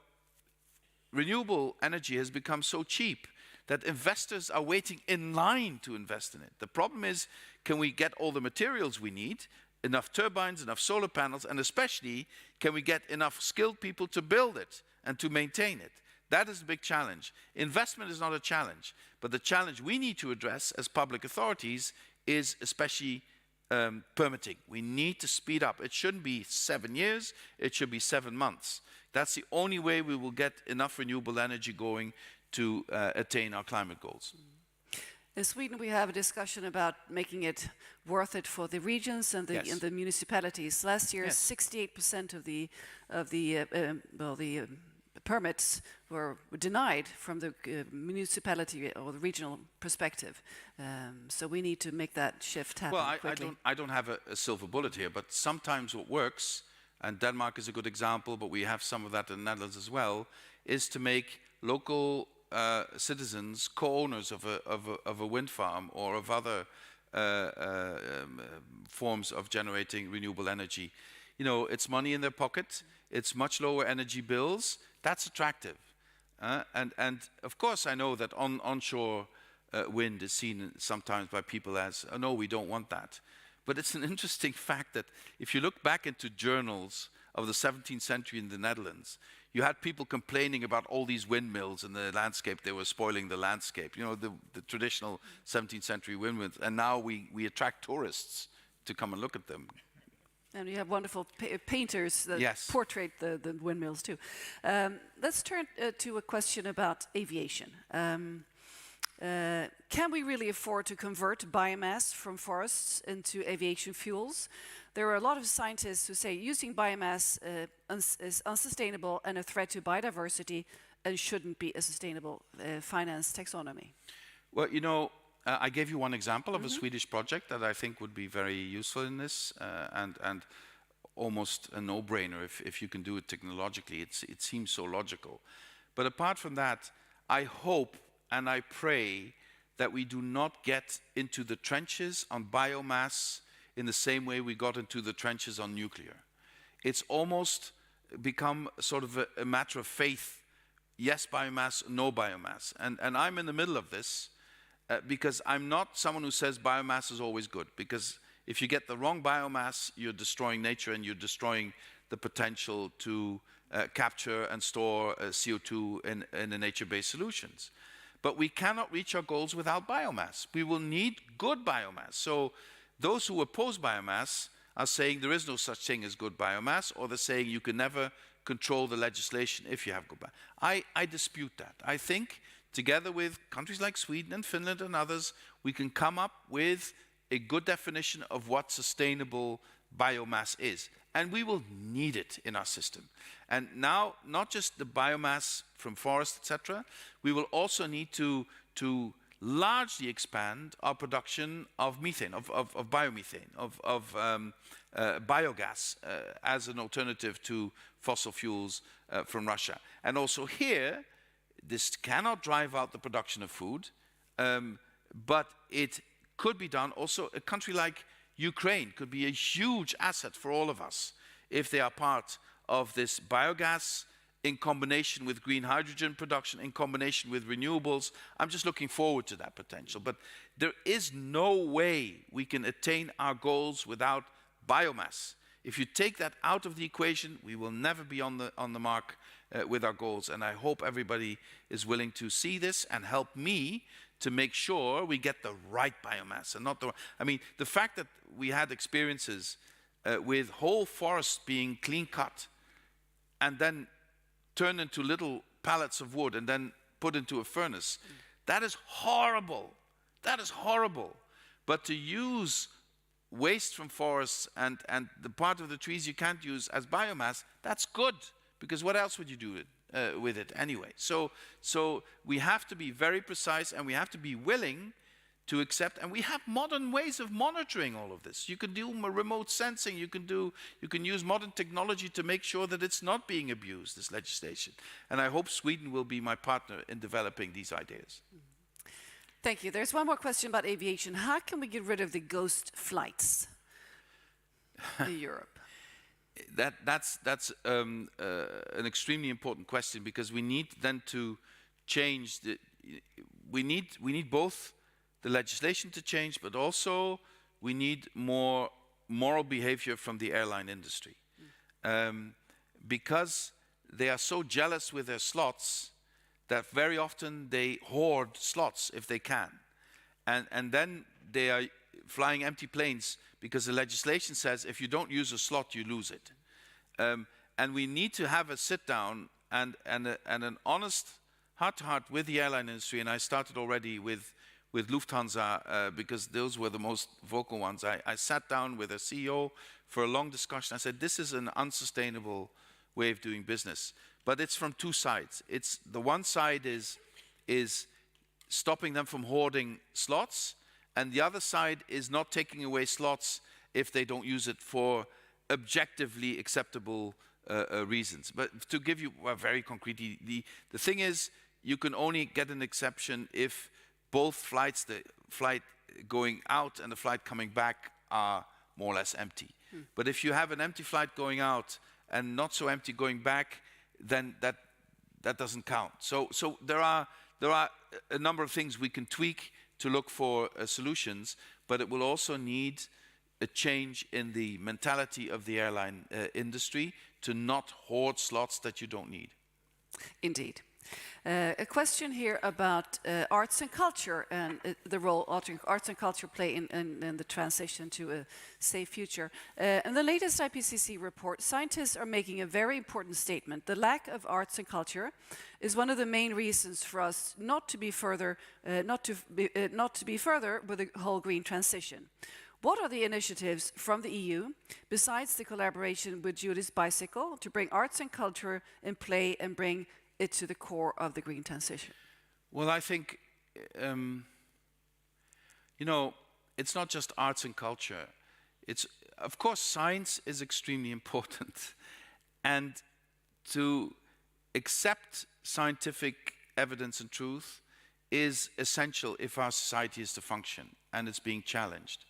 Speaker 2: renewable energy has become so cheap that investors are waiting in line to invest in it. The problem is, can we get all the materials we need, enough turbines, enough solar panels, and especially, can we get enough skilled people to build it and to maintain it? That is the big challenge. Investment is not a challenge, but the challenge we need to address as public authorities is especially permitting. We need to speed up. It shouldn't be 7 years, it should be 7 months. That's the only way we will get enough renewable energy going to attain our climate goals.
Speaker 1: In Sweden, we have a discussion about making it worth it for the regions and the municipalities. Last year, 68% of the permits were denied from the municipality or the regional perspective. So we need to make that shift happen quickly.
Speaker 2: I don't have a silver bullet here, but sometimes what works, and Denmark is a good example, but we have some of that in the Netherlands as well, is to make local citizens co-owners of a wind farm or of other forms of generating renewable energy. You know, it's money in their pocket, it's much lower energy bills. That's attractive. And of course I know that onshore wind is seen sometimes by people as, oh no, we don't want that. But it's an interesting fact that if you look back into journals of the 17th century in the Netherlands, you had people complaining about all these windmills in the landscape. They were spoiling the landscape. You know, the traditional 17th century windmills. And now we attract tourists to come and look at them.
Speaker 1: And you have wonderful painters that portray the windmills too. Let's turn to a question about aviation. Can we really afford to convert biomass from forests into aviation fuels? There are a lot of scientists who say using biomass is unsustainable and a threat to biodiversity and shouldn't be a sustainable finance taxonomy.
Speaker 2: Well, you know, I gave you one example of a Swedish project that I think would be very useful in this and almost a no-brainer if you can do it technologically. It seems so logical. But apart from that, I hope and I pray that we do not get into the trenches on biomass in the same way we got into the trenches on nuclear. It's almost become sort of a matter of faith. Yes, biomass, no biomass. And I'm in the middle of this because I'm not someone who says biomass is always good. Because if you get the wrong biomass, you're destroying nature and you're destroying the potential to capture and store CO2 in the nature-based solutions. But we cannot reach our goals without biomass. We will need good biomass. So those who oppose biomass are saying there is no such thing as good biomass, or they're saying you can never control the legislation if you have good biomass. I dispute that. I think together with countries like Sweden and Finland and others, we can come up with a good definition of what sustainable biomass is. And we will need it in our system. And now, not just the biomass from forests, etc., we will also need to largely expand our production of methane, of biomethane, of biogas as an alternative to fossil fuels from Russia. And also here, this cannot drive out the production of food, but it could be done. Also, a country like Ukraine could be a huge asset for all of us if they are part of this biogas in combination with green hydrogen production, in combination with renewables. I'm just looking forward to that potential. But there is no way we can attain our goals without biomass. If you take that out of the equation, we will never be on the mark with our goals. And I hope everybody is willing to see this and help me to make sure we get the right biomass and not the... I mean, the fact that we had experiences with whole forests being clean cut and then turned into little pallets of wood and then put into a furnace, that is horrible. That is horrible. But to use waste from forests and the part of the trees you can't use as biomass, that's good, because what else would you do with it anyway? So we have to be very precise, and we have to be willing to accept, and we have modern ways of monitoring all of this. You can do remote sensing, you can use modern technology to make sure that it's not being abused, this legislation. And I hope Sweden will be my partner in developing these ideas.
Speaker 1: Thank you. There's one more question about aviation. How can we get rid of the ghost flights in Europe?
Speaker 2: That's an extremely important question, because we need then to change we need both the legislation to change, but also we need more moral behavior from the airline industry. Because they are so jealous with their slots that very often they hoard slots if they can. And then they are flying empty planes because the legislation says if you don't use a slot, you lose it. And we need to have a sit down and an honest heart-to-heart with the airline industry. And I started already with Lufthansa, because those were the most vocal ones. I sat down with a CEO for a long discussion. I said, this is an unsustainable way of doing business. But it's from two sides. It's the one side is stopping them from hoarding slots, and the other side is not taking away slots if they don't use it for objectively acceptable reasons. But to give you very concrete, the thing is, you can only get an exception if both flights, the flight going out and the flight coming back, are more or less empty. But if you have an empty flight going out and not so empty going back, then that doesn't count. So there are a number of things we can tweak to look for solutions, but it will also need a change in the mentality of the airline industry to not hoard slots that you don't need.
Speaker 1: Indeed. A question here about arts and culture and the role arts and culture play in the transition to a safe future. In the latest IPCC report, scientists are making a very important statement. The lack of arts and culture is one of the main reasons for us not to be further with the whole green transition. What are the initiatives from the EU, besides the collaboration with Judy's Bicycle, to bring arts and culture in play and bring it to the core of the green transition?
Speaker 2: Well, I think, it's not just arts and culture. It's, of course, science is extremely important. And to accept scientific evidence and truth is essential if our society is to function, and it's being challenged.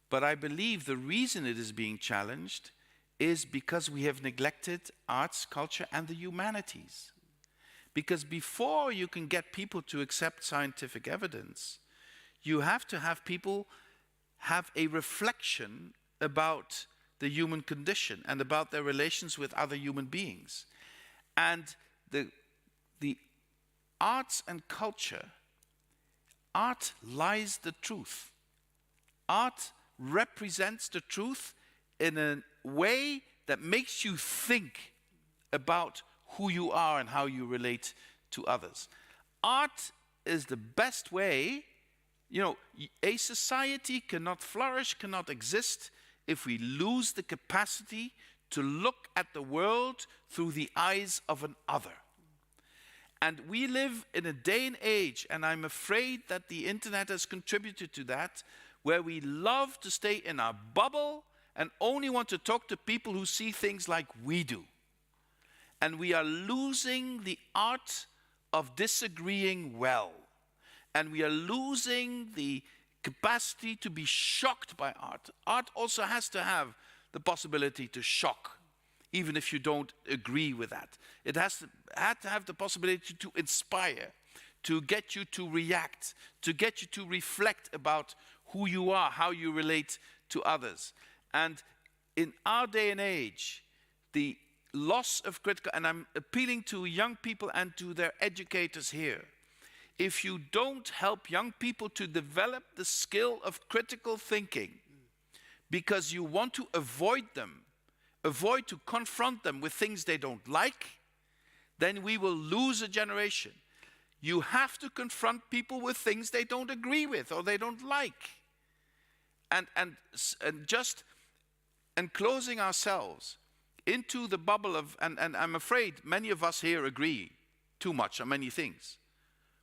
Speaker 2: But I believe the reason it is being challenged is because we have neglected arts, culture, and the humanities. Because before you can get people to accept scientific evidence, you have to have people have a reflection about the human condition and about their relations with other human beings. And the arts and culture, art lies the truth. Art represents the truth in a way that makes you think about who you are and how you relate to others. Art is the best way. A society cannot flourish, cannot exist, if we lose the capacity to look at the world through the eyes of an other. And we live in a day and age, and I'm afraid that the internet has contributed to that, where we love to stay in our bubble and only want to talk to people who see things like we do. And we are losing the art of disagreeing well. And we are losing the capacity to be shocked by art. Art also has to have the possibility to shock, even if you don't agree with that. It has to have the possibility to inspire, to get you to react, to get you to reflect about who you are, how you relate to others. And in our day and age, the loss of critical, and I'm appealing to young people and to their educators here, if you don't help young people to develop the skill of critical thinking, because you want to avoid to confront them with things they don't like, then we will lose a generation. You have to confront people with things they don't agree with or they don't like. and just enclosing ourselves into the bubble of, and I'm afraid many of us here agree too much on many things.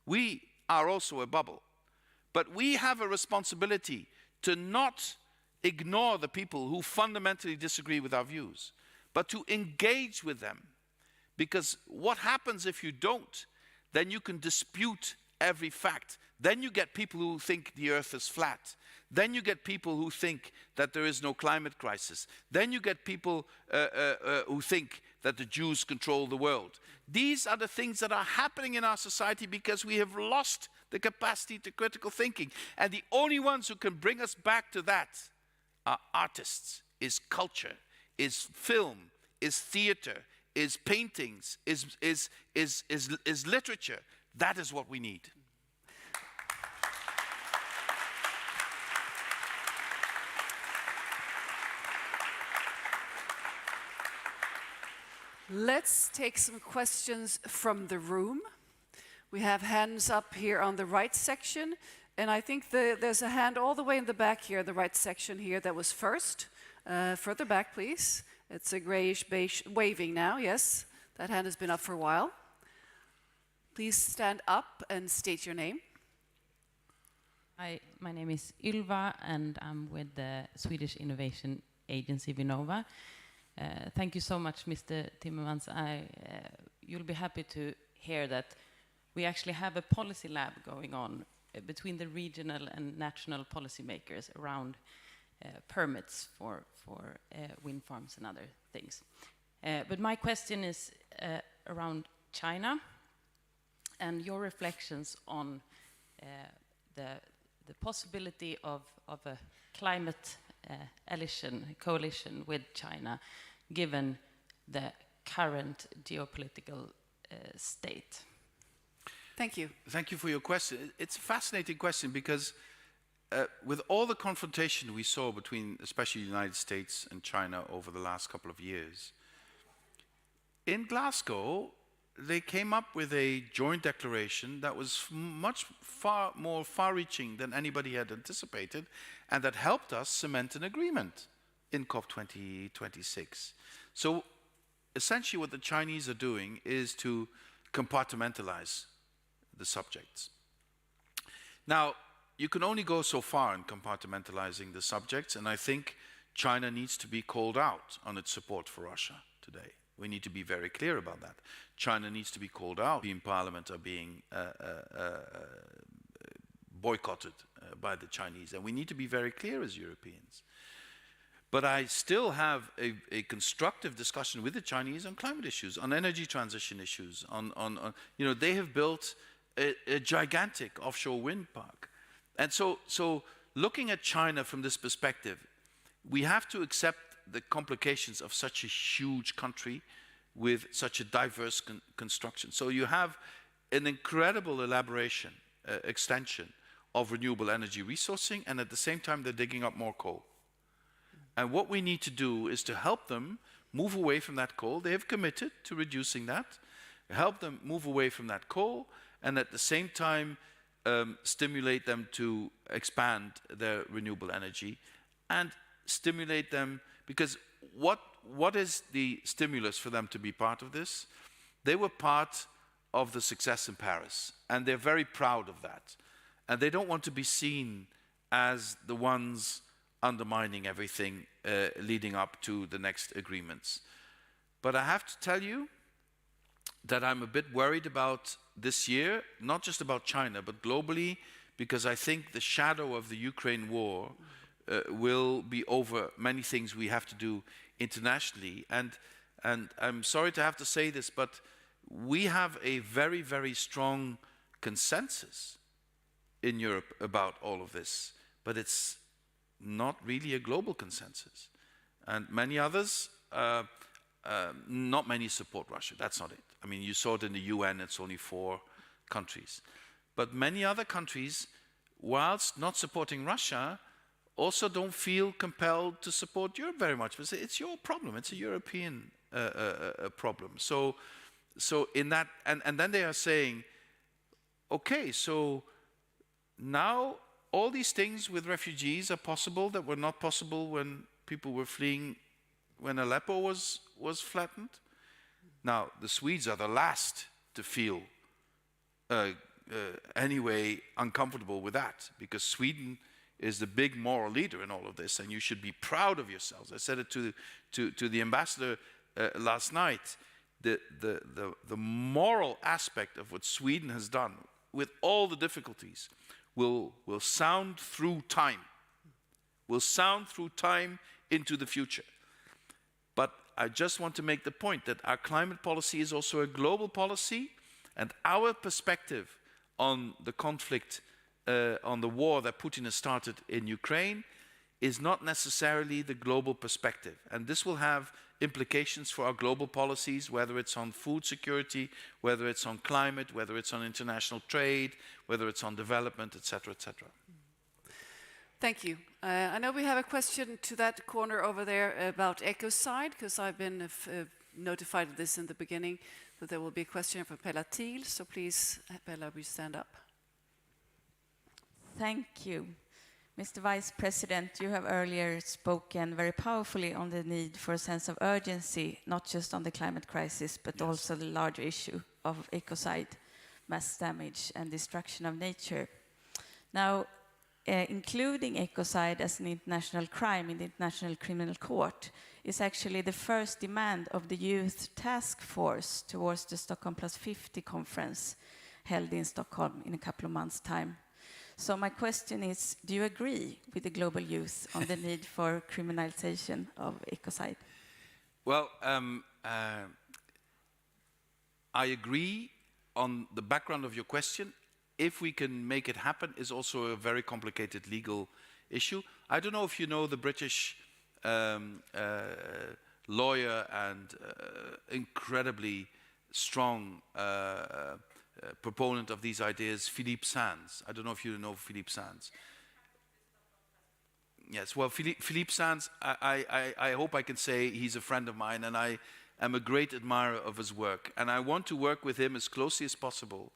Speaker 2: We are also a bubble. But we have a responsibility to not ignore the people who fundamentally disagree with our views, but to engage with them. Because what happens if you don't, then you can dispute every fact. Then you get people who think the earth is flat. Then you get people who think that there is no climate crisis. Then you get people who think that the Jews control the world. These are the things that are happening in our society because we have lost the capacity to critical thinking. And the only ones who can bring us back to that are artists, is culture, is film, is theater, is paintings, is literature. That is what we need.
Speaker 1: Let's take some questions from the room. We have hands up here on the right section, and I think there's a hand all the way in the back here, the right section here, that was first. Further back, please. It's a grayish beige waving now, yes. That hand has been up for a while. Please stand up and state your name.
Speaker 10: Hi, my name is Ylva, and I'm with the Swedish innovation agency Vinnova. Thank you so much, Mr. Timmermans. You'll be happy to hear that we actually have a policy lab going on between the regional and national policymakers around permits for wind farms and other things. But my question is around China and your reflections on the possibility of a climate coalition with China, given the current geopolitical state.
Speaker 1: Thank you.
Speaker 2: Thank you for your question. It's a fascinating question because with all the confrontation we saw between especially the United States and China over the last couple of years, in Glasgow, they came up with a joint declaration that was far more far-reaching than anybody had anticipated, and that helped us cement an agreement in COP 2026. So essentially what the Chinese are doing is to compartmentalize the subjects. Now, you can only go so far in compartmentalizing the subjects, and I think China needs to be called out on its support for Russia today. We need to be very clear about that. China needs to be called out. In Parliament are being boycotted by the Chinese, and we need to be very clear as Europeans. But I still have a constructive discussion with the Chinese on climate issues, on energy transition issues, you know, they have built a gigantic offshore wind park. And so looking at China from this perspective, we have to accept the complications of such a huge country with such a diverse construction. So you have an incredible elaboration, extension of renewable energy resourcing, and at the same time they're digging up more coal. And what we need to do is to help them move away from that coal. They have committed to reducing that. Help them move away from that coal, and at the same time stimulate them to expand their renewable energy, and stimulate them, because what is the stimulus for them to be part of this? They were part of the success in Paris, and they're very proud of that. And they don't want to be seen as the ones undermining everything leading up to the next agreements. But I have to tell you that I'm a bit worried about this year, not just about China, but globally, because I think the shadow of the Ukraine war will be over many things we have to do internationally. And I'm sorry to have to say this, but we have a very, very strong consensus in Europe about all of this, but it's not really a global consensus. And many others, not many support Russia. That's not it. I mean, you saw it in the UN, it's only 4 countries. But many other countries, whilst not supporting Russia, also don't feel compelled to support Europe very much. But it's your problem. It's a European problem. So in that, and then they are saying, okay, so now all these things with refugees are possible that were not possible when people were fleeing, when Aleppo was flattened. Now, the Swedes are the last to feel anyway uncomfortable with that, because Sweden is the big moral leader in all of this, and you should be proud of yourselves. I said it to the ambassador last night. The moral aspect of what Sweden has done, with all the difficulties, will sound through time. Will sound through time into the future. But I just want to make the point that our climate policy is also a global policy, and our perspective on the conflict, on the war that Putin has started in Ukraine, is not necessarily the global perspective. And this will have implications for our global policies, whether it's on food security, whether it's on climate, whether it's on international trade, whether it's on development, etc., etc.
Speaker 1: Thank you. I know we have a question to that corner over there about Ecocide, because I've been notified of this in the beginning, that there will be a question from Pella Thiel. So please, Pella, will you stand up?
Speaker 11: Thank you. Mr. Vice President, you have earlier spoken very powerfully on the need for a sense of urgency, not just on the climate crisis, but also the larger issue of ecocide, mass damage and destruction of nature. Now, including ecocide as an international crime in the International Criminal Court is actually the first demand of the Youth Task Force towards the Stockholm Plus 50 conference held in Stockholm in a couple of months' time. So my question is, do you agree with the global youth on the need for criminalization of ecocide?
Speaker 2: Well, I agree on the background of your question. If we can make it happen is also a very complicated legal issue. I don't know if you know the British lawyer and incredibly strong proponent of these ideas, Philippe Sands. I don't know if you know Philippe Sands. Yes, well, Philippe Sands, I hope I can say he's a friend of mine, and I am a great admirer of his work. And I want to work with him as closely as possible,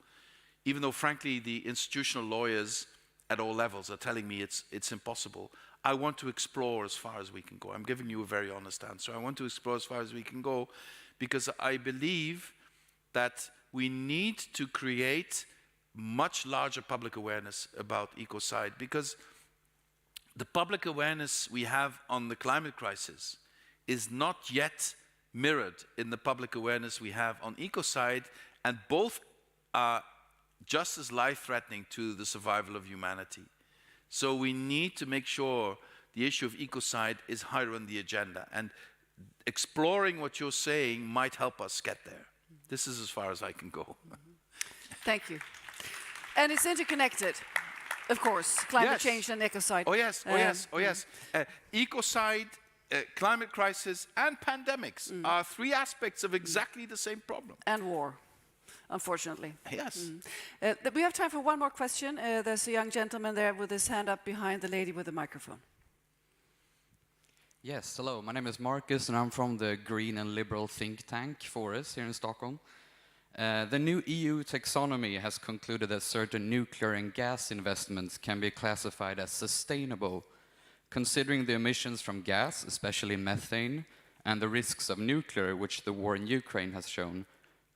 Speaker 2: even though, frankly, the institutional lawyers at all levels are telling me it's impossible. I want to explore as far as we can go. I'm giving you a very honest answer. I want to explore as far as we can go, because I believe that we need to create much larger public awareness about ecocide, because the public awareness we have on the climate crisis is not yet mirrored in the public awareness we have on ecocide, and both are just as life-threatening to the survival of humanity. So we need to make sure the issue of ecocide is higher on the agenda, and exploring what you're saying might help us get there. This is as far as I can go.
Speaker 1: Thank you. And it's interconnected, of course, climate change and ecocide.
Speaker 2: Oh yes, oh yes, oh yes. Ecocide, climate crisis, and pandemics are three aspects of exactly the same problem.
Speaker 1: And war, unfortunately.
Speaker 2: Yes.
Speaker 1: We have time for one more question. There's a young gentleman there with his hand up behind the lady with the microphone.
Speaker 12: Yes, hello. My name is Marcus, and I'm from the Green and Liberal think tank Forest here in Stockholm. The new EU taxonomy has concluded that certain nuclear and gas investments can be classified as sustainable, considering the emissions from gas, especially methane, and the risks of nuclear, which the war in Ukraine has shown.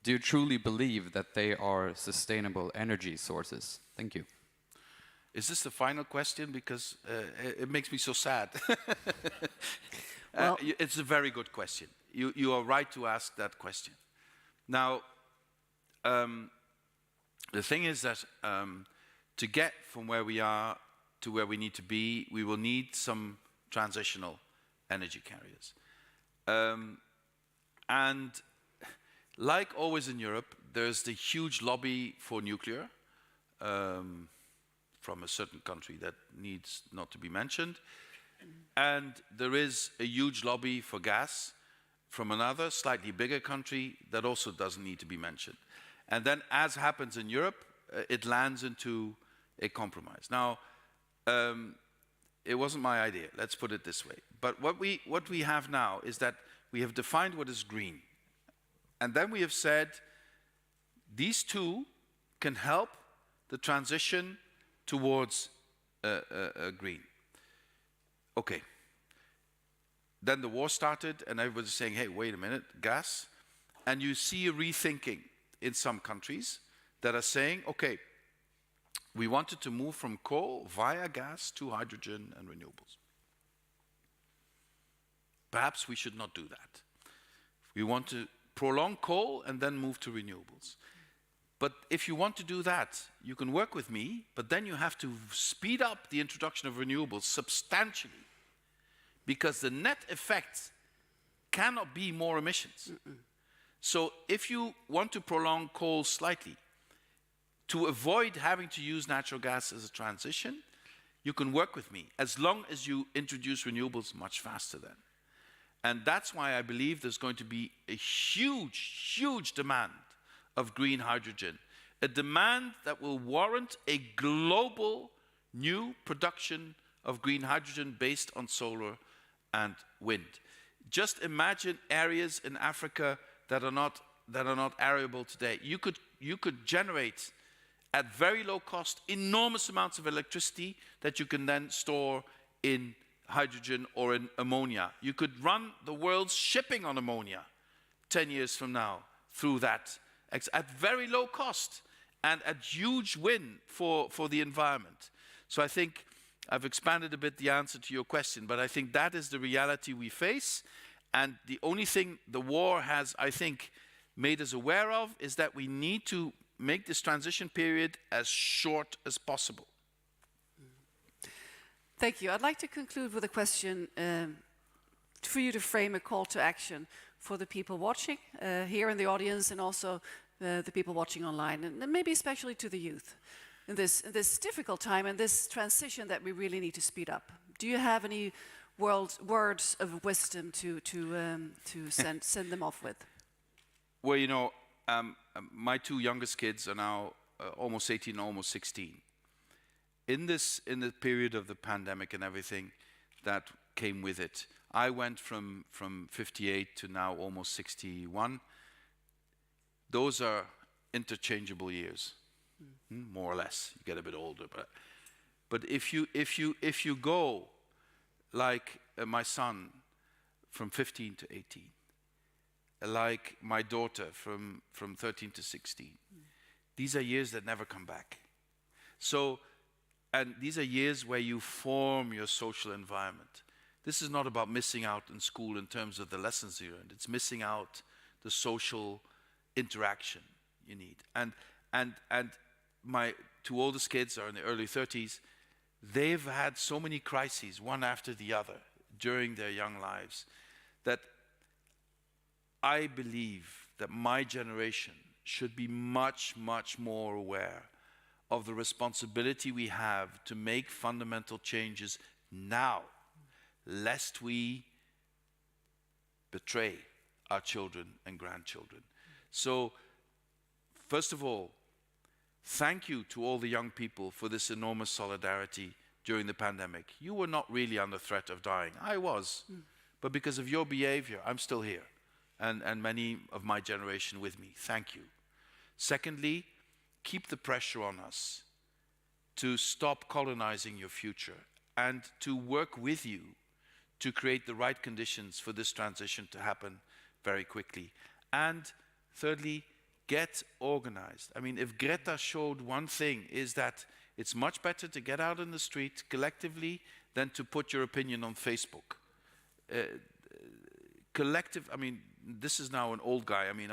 Speaker 12: Do you truly believe that they are sustainable energy sources? Thank you.
Speaker 2: Is this the final question? Because it makes me so sad.
Speaker 1: Well,
Speaker 2: it's a very good question. You are right to ask that question. Now, the thing is that to get from where we are to where we need to be, we will need some transitional energy carriers. And like always in Europe, there's the huge lobby for nuclear. From a certain country that needs not to be mentioned. And there is a huge lobby for gas from another, slightly bigger country that also doesn't need to be mentioned. And then, as happens in Europe, it lands into a compromise. Now, it wasn't my idea, let's put it this way. But what we have now is that we have defined what is green. And then we have said, these two can help the transition towards green. Okay. Then the war started, and everybody was saying, hey, wait a minute, gas. And you see a rethinking in some countries that are saying, okay, we wanted to move from coal via gas to hydrogen and renewables. Perhaps we should not do that. We want to prolong coal and then move to renewables. But if you want to do that, you can work with me, but then you have to speed up the introduction of renewables substantially, because the net effect cannot be more emissions. So if you want to prolong coal slightly, to avoid having to use natural gas as a transition, you can work with me, as long as you introduce renewables much faster then. And that's why I believe there's going to be a huge, huge demand of green hydrogen, a demand that will warrant a global new production of green hydrogen based on solar and wind. Just imagine areas in Africa that are not arable today. You could generate at very low cost enormous amounts of electricity that you can then store in hydrogen or in ammonia. You could run the world's shipping on ammonia 10 years from now through that at very low cost and at huge win for the environment. So I think I've expanded a bit the answer to your question, but I think that is the reality we face. And the only thing the war has, I think, made us aware of is that we need to make this transition period as short as possible.
Speaker 1: Thank you. I'd like to conclude with a question for you to frame a call to action for the people watching here in the audience, and also the people watching online, and maybe especially to the youth in this difficult time and this transition that we really need to speed up. Do you have any words of wisdom to send them off with?
Speaker 2: Well, you know, my two youngest kids are now almost 18, almost 16. In the period of the pandemic and everything that came with it, I went from 58 to now almost 61. Those are interchangeable years, more or less. You get a bit older, but if you go like my son from 15 to 18, like my daughter from 13 to 16, these are years that never come back. So, and these are years where you form your social environment. This is not about missing out in school in terms of the lessons you learned. It's missing out the social interaction you need. And my two oldest kids are in the early 30s. They've had so many crises, one after the other, during their young lives, that I believe that my generation should be much, much more aware of the responsibility we have to make fundamental changes now, lest we betray our children and grandchildren. So, first of all, thank you to all the young people for this enormous solidarity during the pandemic. You were not really under threat of dying. I was. But because of your behavior, I'm still here. And many of my generation with me. Thank you. Secondly, keep the pressure on us to stop colonizing your future and to work with you to create the right conditions for this transition to happen very quickly. And thirdly, get organized. I mean, if Greta showed one thing, is that it's much better to get out in the street collectively than to put your opinion on Facebook. I mean, this is now an old guy. I mean,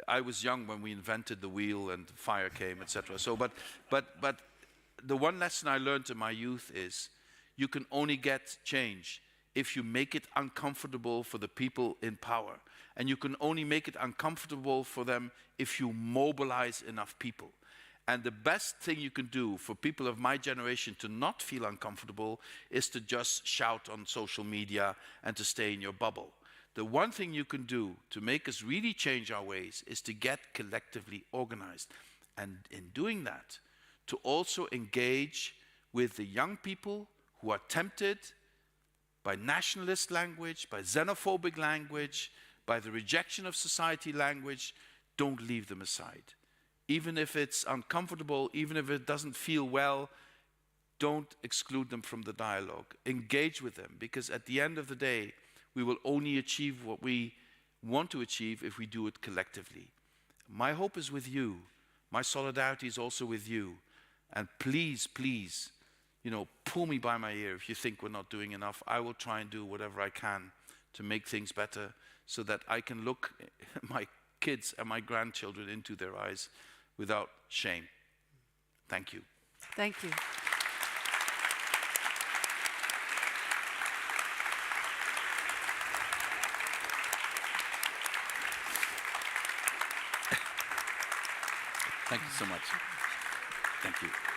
Speaker 2: I was young when we invented the wheel and fire came, etc. So, but the one lesson I learned in my youth is you can only get change if you make it uncomfortable for the people in power. And you can only make it uncomfortable for them if you mobilize enough people. And the best thing you can do for people of my generation to not feel uncomfortable is to just shout on social media and to stay in your bubble. The one thing you can do to make us really change our ways is to get collectively organized. And in doing that, to also engage with the young people who are tempted by nationalist language, by xenophobic language, by the rejection of society language. Don't leave them aside. Even if it's uncomfortable, even if it doesn't feel well, don't exclude them from the dialogue. Engage with them, because at the end of the day, we will only achieve what we want to achieve if we do it collectively. My hope is with you. My solidarity is also with you. And please, please, you know, pull me by my ear if you think we're not doing enough. I will try and do whatever I can to make things better so that I can look my kids and my grandchildren into their eyes without shame. Thank you.
Speaker 1: Thank you.
Speaker 2: Thank you so much. Thank you.